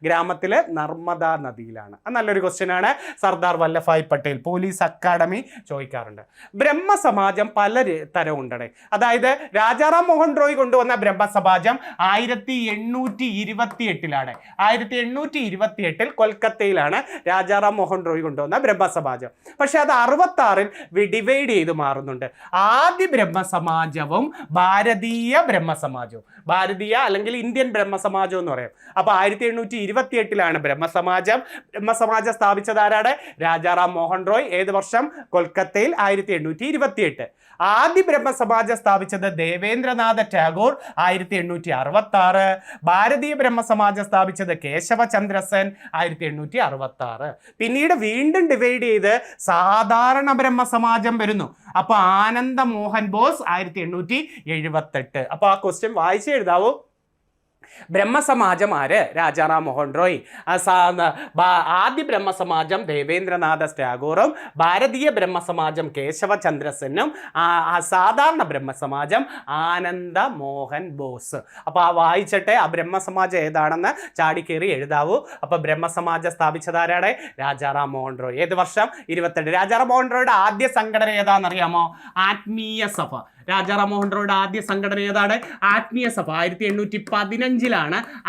ഗ്രാമത്തിലെ നർമ്മദ നദിയിലാണ്. നല്ലൊരു ക്വസ്റ്റ്യൻ ആണ്. സർദാർ വല്ലഭായ് പട്ടേൽ, പോലീസ് അക്കാഡമി ചോദിക്കാറുണ്ട്. ബ്രഹ്മസമാജം പല തരമുണ്ടേ. അതായത് രാജാറാം മോഹൻ റോയ് കൊണ്ടുവന്ന ബ്രഹ്മസമാജം 1828 1828 കൊൽക്കത്തയിലാണ് രാജാറാം മോഹൻ റോയ് കൊണ്ടുവന്ന ബ്രഹ്മസമാജം. പക്ഷെ അത് 66 ഡിവൈഡ് ചെയ്ത് മാറുന്നുണ്ട്. ആദ്യ ബ്രഹ്മസമാജവും ഭാരതീയ ബ്രഹ്മസമാജവും, ഭാരതീയ അല്ലെങ്കിൽ ഇന്ത്യൻ ബ്രഹ്മസമാജം എന്ന് പറയും. അപ്പൊ 1828 ബ്രഹ്മസമാജം സ്ഥാപിച്ചത് ആരാണ്? രാജാറാം മോഹൻ റോയ്. ഏത് വർഷം? കൊൽക്കത്തയിൽ 1828. ആദ്യ ബ്രഹ്മസമാജം സ്ഥാപിച്ചത് ദേവേന്ദ്രനാഥ ടാഗോർ 1866. ഭാരതീയ ബ്രഹ്മസമാജം സ്ഥാപിച്ചത് കേശവചന്ദ്ര സെൻ 1866. പിന്നീട് വീണ്ടും ഡിവൈഡ് ചെയ്ത് സാധാരണ ബ്രഹ്മസമാജം വരുന്നു. അപ്പൊ ആനന്ദ മോഹൻ ബോസ് 1878. അപ്പൊ ആ ക്വസ്റ്റ്യൻ വായിച്ച് എഴുതാവൂ. ബ്രഹ്മസമാജം ആര്? രാജാറാം മോഹൻ റോയ്. ആദ്യ ബ്രഹ്മസമാജം ദേവേന്ദ്രനാഥ ടാഗോറും ഭാരതീയ ബ്രഹ്മസമാജം കേശവചന്ദ്ര സെന്നും സാധാരണ ബ്രഹ്മസമാജം ആനന്ദ മോഹൻ ബോസ്. അപ്പോൾ ആ വായിച്ചിട്ട് ആ ബ്രഹ്മസമാജം ഏതാണെന്ന് ചാടിക്കേറി എഴുതാവൂ. അപ്പോൾ ബ്രഹ്മസമാജം സ്ഥാപിച്ചതാരാണ്? രാജാറാം മോഹൻ റോയ്. ഏത് വർഷം? 22. രാജാറാം മോഹൻ റോയുടെ ആദ്യ സംഘടന ഏതാണെന്നറിയാമോ? ആത്മീയ സഭ. രാജാറാം മോഹൻ റോയുടെ ആദ്യ സംഘടന ഏതാണ്? ആത്മീയ സഭ. 1815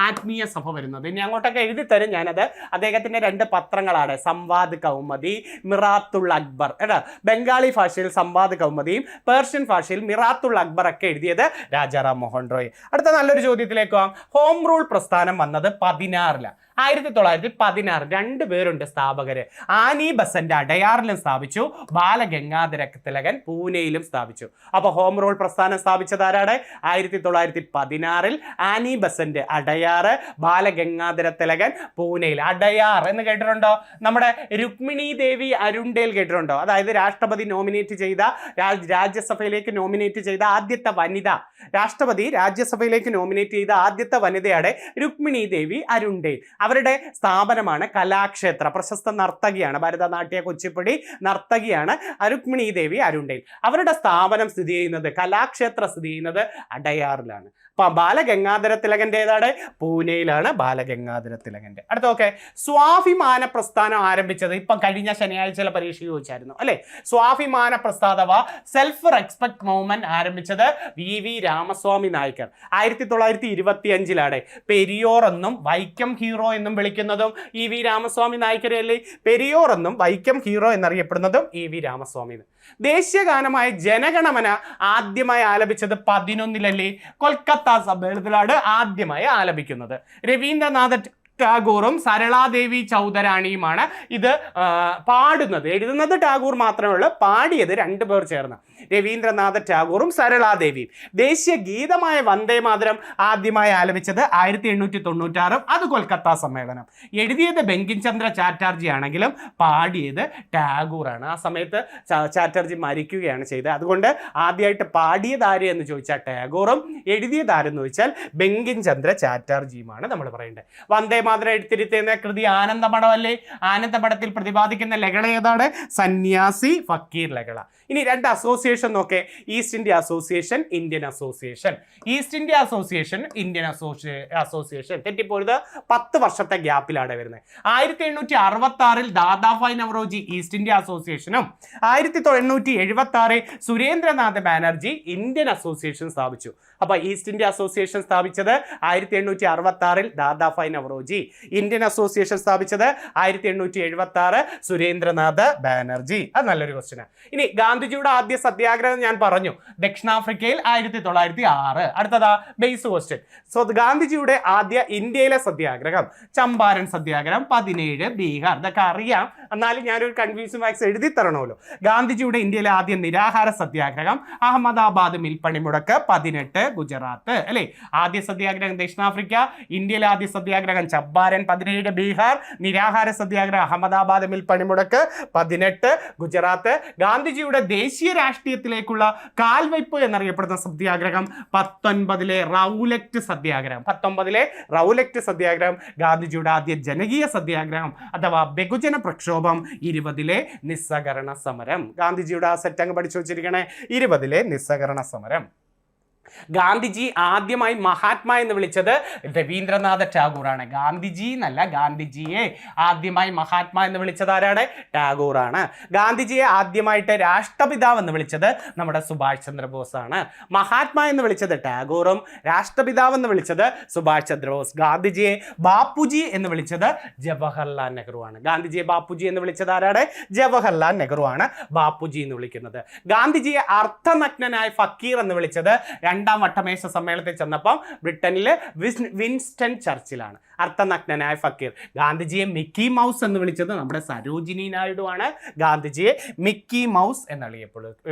ആത്മീയ സഭ വരുന്നത്. ഇനി അങ്ങോട്ടൊക്കെ എഴുതി തരും ഞാനത്. അദ്ദേഹത്തിന്റെ 2 പത്രങ്ങളാണ്, സംവാദ് കൗമുദി, മിറാത്തുൽ അക്ബർ. ബംഗാളി ഭാഷയിൽ സംവാദ് കൗമുദിയും പേർഷ്യൻ ഭാഷയിൽ മിറാത്തുൽ അക്ബർ ഒക്കെ എഴുതിയത് രാജാറാം മോഹൻ റോയ്. അടുത്ത നല്ലൊരു ചോദ്യത്തിലേക്ക് പോകാം. ഹോം റൂൾ പ്രസ്ഥാനം വന്നത് 16 1916. 2 പേരുണ്ട് സ്ഥാപകര്. ആനി ബസന്റ് അടയാറിലും സ്ഥാപിച്ചു, ബാലഗംഗാധര തിലകൻ പൂനെയിലും സ്ഥാപിച്ചു. അപ്പൊ ഹോം റൂൾ പ്രസ്ഥാനം സ്ഥാപിച്ചത് ആരാണ്? 1916 ആനി ബസന്റ് അടയാറ്, ബാലഗംഗാധര തിലകൻ പൂനെയിൽ. അടയാർ എന്ന് കേട്ടിട്ടുണ്ടോ? നമ്മുടെ രുക്മിണി ദേവി അരുണ്ടേൽ കേട്ടിട്ടുണ്ടോ? അതായത് രാഷ്ട്രപതി നോമിനേറ്റ് ചെയ്ത, രാജ്യസഭയിലേക്ക് നോമിനേറ്റ് ചെയ്ത ആദ്യത്തെ വനിത, രാഷ്ട്രപതി രാജ്യസഭയിലേക്ക് നോമിനേറ്റ് ചെയ്ത ആദ്യത്തെ വനിതയാണ് രുക്മിണി ദേവി അരുണ്ടേൽ. അവരുടെ സ്ഥാപനമാണ് കലാക്ഷേത്ര. പ്രശസ്ത നർത്തകിയാണ്, ഭരതനാട്യ കുച്ചിപ്പുടി നർത്തകിയാണ് രുക്മിണി ദേവി അരുണ്ടേൽ. അവരുടെ സ്ഥാപനം സ്ഥിതി ചെയ്യുന്നത്, കലാക്ഷേത്ര സ്ഥിതി ചെയ്യുന്നത് അടയാറിലാണ്. ബാലഗംഗാധര തിലകന്റെ ഏതാണ്? പൂനെയിലാണ് ബാലഗംഗാധര തിലകന്റെ. അടുത്ത ഓക്കെ, സ്വാഭിമാന പ്രസ്ഥാനം ആരംഭിച്ചത് ഇപ്പം കഴിഞ്ഞ ശനിയാഴ്ച പരീക്ഷ ചോദിച്ചായിരുന്നു അല്ലെ. സ്വാഭിമാന പ്രസ്ഥാനവ സെൽഫ് റെസ്പെക്ട് മൂവ്മെന്റ് ആരംഭിച്ചത് VV രാമസ്വാമി നായ്ക്കർ 1925. പെരിയോർ എന്നും വൈക്കം ഹീറോ എന്നും വിളിക്കുന്നതും EV രാമസ്വാമി നായ്ക്കരെ അല്ലേ. പെരിയോർ എന്നും വൈക്കം ഹീറോ എന്നറിയപ്പെടുന്നതും EV രാമസ്വാമി. ദേശീയ ഗാനമായ ജനഗണമന ആദ്യമായി ആലപിച്ചത് 11 കൊൽക്കത്ത സമ്മേളനത്തിലാണ് ആദ്യമായി ആലപിക്കുന്നത്. രവീന്ദ്രനാഥ ടാഗോറും സരളാദേവി ചൗധരാണിയുമാണ് ഇത് പാടുന്നത്. എഴുതുന്നത് ടാഗോർ മാത്രമേ ഉള്ളൂ, പാടിയത് 2 പേർ ചേർന്ന്, രവീന്ദ്രനാഥ ടാഗോറും സരളാദേവിയും. ദേശീയ ഗീതമായ വന്ദേ മാതരം ആദ്യമായി ആലപിച്ചത് 1896, അത് കൊൽക്കത്ത സമ്മേളനം. എഴുതിയത് ബങ്കിം ചന്ദ്ര ചാറ്റർജി ആണെങ്കിലും പാടിയത് ടാഗോറാണ്. ആ സമയത്ത് ചാറ്റർജി മരിക്കുകയാണ് ചെയ്തത്. അതുകൊണ്ട് ആദ്യമായിട്ട് പാടിയത് ആര് എന്ന് ചോദിച്ചാൽ ടാഗോറും, എഴുതിയത് ആരെന്ന് ചോദിച്ചാൽ ബങ്കിം ചന്ദ്ര ചാറ്റർജിയുമാണ് നമ്മൾ പറയേണ്ടത്. വന്ദേ മാതരം എടുത്തിരുത്തുന്ന കൃതി ആനന്ദമഠം അല്ലേ. ആനന്ദമഠത്തിൽ പ്രതിപാദിക്കുന്ന ലഹള ഏതാണ്? സന്യാസി ഫക്കീർ ലഹള. ഇനി 2 അസോസിയേഷൻ നോക്കേ. East India association, Indian association. East India association, Indian association തെറ്റിപ്പോയത് 10 വർഷത്തെ ഗ്യാപ്പിലാണ് വരുന്നത്. 1866 ദാദാഭായ് നവറോജി ഈസ്റ്റ് ഇന്ത്യ അസോസിയേഷനും 1876 സുരേന്ദ്രനാഥ ബാനർജി ഇന്ത്യൻ അസോസിയേഷൻ സ്ഥാപിച്ചു. അപ്പൊ ഈസ്റ്റ് ഇന്ത്യ അസോസിയേഷൻ സ്ഥാപിച്ചത് 1866 ദാദാഭായ് നവറോജി, ഇന്ത്യൻ അസോസിയേഷൻ സ്ഥാപിച്ചത് 1876 സുരേന്ദ്രനാഥ ബാനർജി. അത് നല്ലൊരു ക്വസ്റ്റ്യൻ. ഇനി ഗാന്ധിജിയുടെ ആദ്യ സത്യാഗ്രഹം ഞാൻ പറഞ്ഞു, ദക്ഷിണാഫ്രിക്കയിൽ 1906. അടുത്തതാ ബേസ് ക്വസ്റ്റ്യൻ. സോ ഗാന്ധിജിയുടെ ആദ്യ ഇന്ത്യയിലെ സത്യാഗ്രഹം ചമ്പാരൻ സത്യാഗ്രഹം 17 ബീഹാർ. ഇതൊക്കെ അറിയാം, എന്നാലും ഞാനൊരു കൺഫ്യൂഷൻ മാക്സ് എഴുതി തരണമല്ലോ. ഗാന്ധിജിയുടെ ഇന്ത്യയിലെ ആദ്യ നിരാഹാര സത്യാഗ്രഹം അഹമ്മദാബാദ് മിൽപ്പണിമുടക്ക് 18 ഗുജറാത്ത് അല്ലേ. ആദ്യ സത്യാഗ്രഹം ദക്ഷിണാഫ്രിക്ക, ഇന്ത്യയിലെ ആദ്യ സത്യാഗ്രഹം ചമ്പാരൻ 17 ബീഹാർ, നിരാഹാര സത്യാഗ്രഹം അഹമ്മദാബാദ് മിൽപ്പണിമുടക്ക് 18 ഗുജറാത്ത്. ഗാന്ധിജിയുടെ ദേശീയ രാഷ്ട്രീയത്തിലേക്കുള്ള കാൽവയ്പ് എന്നറിയപ്പെടുന്ന സത്യാഗ്രഹം 19 റൗലറ്റ് സത്യാഗ്രഹം. 19 റൗലറ്റ് സത്യാഗ്രഹം ഗാന്ധിജിയുടെ ആദ്യ ജനകീയ സത്യാഗ്രഹം അഥവാ ബഹുജന പ്രക്ഷോഭം. 20 നിസ്സഹകരണ സമരം. ഗാന്ധിജിയുടെ ആ സെറ്റ് അങ്ങ് പഠിച്ചു വെച്ചിരിക്കണേ, 20 നിസ്സഹകരണ സമരം. ഗാന്ധിജി ആദ്യമായി മഹാത്മാ എന്ന് വിളിച്ചത് രവീന്ദ്രനാഥ ടാഗോറാണ്. ഗാന്ധിജി എന്നല്ല, ഗാന്ധിജിയെ ആദ്യമായി മഹാത്മാ എന്ന് വിളിച്ചത് ആരാണ്? ടാഗോറാണ്. ഗാന്ധിജിയെ ആദ്യമായിട്ട് രാഷ്ട്രപിതാവ് എന്ന് വിളിച്ചത് നമ്മുടെ സുഭാഷ് ചന്ദ്രബോസ് ആണ്. മഹാത്മാ എന്ന് വിളിച്ചത് ടാഗോറും രാഷ്ട്രപിതാവ് എന്ന് വിളിച്ചത് സുഭാഷ് ചന്ദ്രബോസ്. ഗാന്ധിജിയെ ബാപ്പുജി എന്ന് വിളിച്ചത് ജവഹർലാൽ നെഹ്റു ആണ്. ഗാന്ധിജിയെ ബാപ്പുജി എന്ന് വിളിച്ചത് ആരാണ്? ജവഹർലാൽ നെഹ്റു ആണ് ബാപ്പുജി എന്ന് വിളിക്കുന്നത്. ഗാന്ധിജിയെ അർത്ഥനഗ്നനായ ഫക്കീർ എന്ന് വിളിച്ചത് രണ്ടാം വട്ടമേശ സമ്മേളനത്തിൽ ചെന്നപ്പം ബ്രിട്ടനിലെ വിൻസ്റ്റൺ ചർച്ചിലാണ്. അർത്ഥനഗ്നനായ ഫക്കീർ. ഗാന്ധിജിയെ മിക്കി മൗസ് എന്ന് വിളിച്ചത് നമ്മുടെ സരോജിനി നായിഡു ആണ്. ഗാന്ധിജിയെ മിക്കി മൗസ്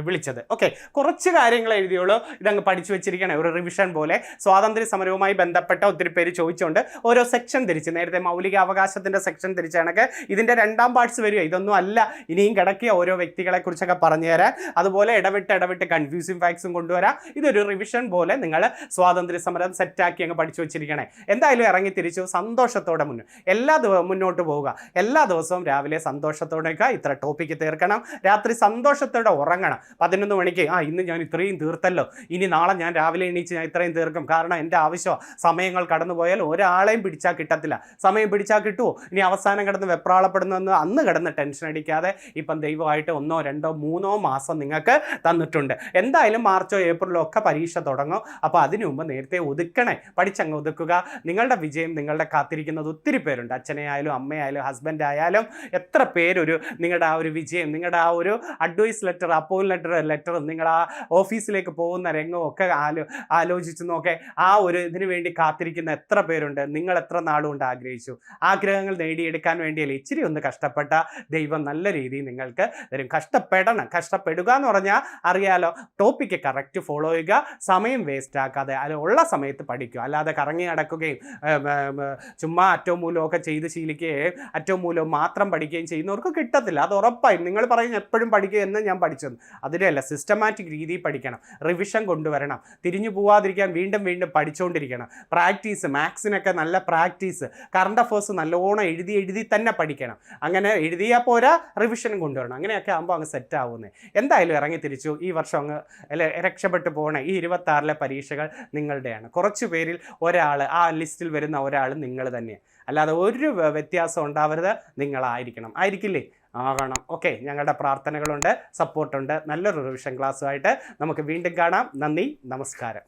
വിളിച്ചത്. ഓക്കെ, കുറച്ച് കാര്യങ്ങൾ എഴുതിയോളൂ, ഇതങ്ങ് പഠിച്ചു വെച്ചിരിക്കണേ, ഒരു റിവിഷൻ പോലെ. സ്വാതന്ത്ര്യ സമരവുമായി ബന്ധപ്പെട്ട ഒത്തിരി പേര് ചോദിച്ചുകൊണ്ട് ഓരോ സെക്ഷൻ തിരിച്ച്, നേരത്തെ മൗലിക അവകാശത്തിന്റെ സെക്ഷൻ തിരിച്ച കണക്ക് ഇതിന്റെ രണ്ടാം പാർട്സ് വരിക. ഇതൊന്നും അല്ല, ഇനിയും കിടക്കിയ ഓരോ വ്യക്തികളെ കുറിച്ചൊക്കെ പറഞ്ഞു തരാൻ, അതുപോലെ ഇടവിട്ട് കൺഫ്യൂസിങ് ഫാക്ട്സും കൊണ്ടുവരാം. ഇതൊരു റിവിഷൻ പോലെ നിങ്ങൾ സ്വാതന്ത്ര്യ സമരം സെറ്റാക്കി അങ്ങ് പഠിച്ചു വെച്ചിരിക്കണേ. എന്തായാലും ഇറങ്ങി തിരിച്ചു സന്തോഷത്തോടെ മുന്നോട്ട് പോവുക. എല്ലാ ദിവസവും രാവിലെ സന്തോഷത്തോടെ ഇത്ര ടോപ്പിക്ക് തീർക്കണം, രാത്രി സന്തോഷത്തോടെ ഉറങ്ങണം. 11 മണിക്ക് ഇന്ന് ഞാൻ ഇത്രയും തീർത്തല്ലോ, ഇനി നാളെ ഞാൻ രാവിലെ എണീച്ച് ഞാൻ ഇത്രയും തീർക്കും, കാരണം എൻ്റെ ആവശ്യമാണ്. സമയങ്ങൾ കടന്നുപോയാൽ ഒരാളെയും പിടിച്ചാൽ കിട്ടത്തില്ല. സമയം പിടിച്ചാൽ കിട്ടുമോ? ഇനി അവസാനം കിടന്ന് വെപ്രാളപ്പെടുന്നെന്ന് അന്ന് കിടന്ന് ടെൻഷൻ അടിക്കാതെ ഇപ്പം ദൈവമായിട്ട് 1, 2, 3 മാസം നിങ്ങൾക്ക് തന്നിട്ടുണ്ട്. എന്തായാലും മാർച്ചോ ഏപ്രിലോ ഒക്കെ പരീക്ഷ തുടങ്ങും. അപ്പോൾ അതിനു മുമ്പ് നേരത്തെ ഒതുക്കണേ, പഠിച്ചങ്ങ് ഒതുക്കുക. നിങ്ങളുടെ വിജയം നിങ്ങളുടെ കാത്തിരിക്കുന്നത് ഒത്തിരി പേരുണ്ട്. അച്ഛനെയായാലും അമ്മയായാലും ഹസ്ബൻഡ് ആയാലും എത്ര പേരൊരു നിങ്ങളുടെ ആ ഒരു വിജയം, നിങ്ങളുടെ ആ ഒരു അഡ്വൈസ് ലെറ്റർ, ലെറ്ററും നിങ്ങൾ ആ ഓഫീസിലേക്ക് പോകുന്ന രംഗവും ഒക്കെ ആലോചിച്ച് നോക്കെ. ആ ഒരു ഇതിനു വേണ്ടി കാത്തിരിക്കുന്ന എത്ര പേരുണ്ട്. നിങ്ങൾ എത്ര നാളുകൊണ്ട് ആഗ്രഹിച്ചു. ആഗ്രഹങ്ങൾ നേടിയെടുക്കാൻ വേണ്ടിയല്ലേ ഇച്ചിരി ഒന്ന് കഷ്ടപ്പെട്ട ദൈവം നല്ല രീതിയിൽ നിങ്ങൾക്ക് തരും. കഷ്ടപ്പെടുക എന്ന് പറഞ്ഞാൽ അറിയാലോ, ടോപ്പിക്ക് കറക്റ്റ് ഫോളോ ചെയ്യുക, സമയം വേസ്റ്റ് ആക്കാതെ ഉള്ള സമയത്ത് പഠിക്കുക. അല്ലാതെ കറങ്ങി നടക്കുകയും ചുമ്മാ അറ്റവും മൂലവും ഒക്കെ ചെയ്ത് ശീലിക്കുകയും അറ്റവും മൂലവും മാത്രം പഠിക്കുകയും ചെയ്യുന്നവർക്ക് കിട്ടത്തില്ല. അത് ഉറപ്പായും. നിങ്ങൾ പറയുന്ന എപ്പോഴും പഠിക്കുക എന്ന് ഞാൻ പഠിച്ചത് അതിലല്ല, സിസ്റ്റമാറ്റിക് രീതിയിൽ പഠിക്കണം, റിവിഷൻ കൊണ്ടുവരണം, തിരിഞ്ഞു പോവാതിരിക്കാൻ വീണ്ടും പഠിച്ചുകൊണ്ടിരിക്കണം. പ്രാക്ടീസ്, മാത്സിനൊക്കെ നല്ല പ്രാക്ടീസ്, കറണ്ട് അഫേഴ്സ് നല്ലോണം എഴുതി തന്നെ പഠിക്കണം. അങ്ങനെ എഴുതിയാൽ പോരാ, റിവിഷനും കൊണ്ടുവരണം. അങ്ങനെയൊക്കെ ആകുമ്പോൾ അങ്ങ് സെറ്റ് ആവുന്നത്. എന്തായാലും ഇറങ്ങി തിരിച്ചു. ഈ വർഷം അങ്ങ് രക്ഷപ്പെട്ടു പോകണേ. ഈ 26 പരീക്ഷകൾ നിങ്ങളുടെയാണ്. കുറച്ച് പേരിൽ ഒരാൾ, ആ ലിസ്റ്റിൽ വരുന്ന ഒരാൾ നിങ്ങൾ തന്നെയാണ്. അല്ലാതെ ഒരു വ്യത്യാസം ഉണ്ടാവരുത്. നിങ്ങളായിരിക്കണം. ആയിരിക്കില്ലേ? ആകണം. ഓക്കെ, ഞങ്ങളുടെ പ്രാർത്ഥനകളുണ്ട്, സപ്പോർട്ടുണ്ട്. നല്ലൊരു റിവിഷൻ ക്ലാസ്സുമായിട്ട് നമുക്ക് വീണ്ടും കാണാം. നന്ദി, നമസ്കാരം.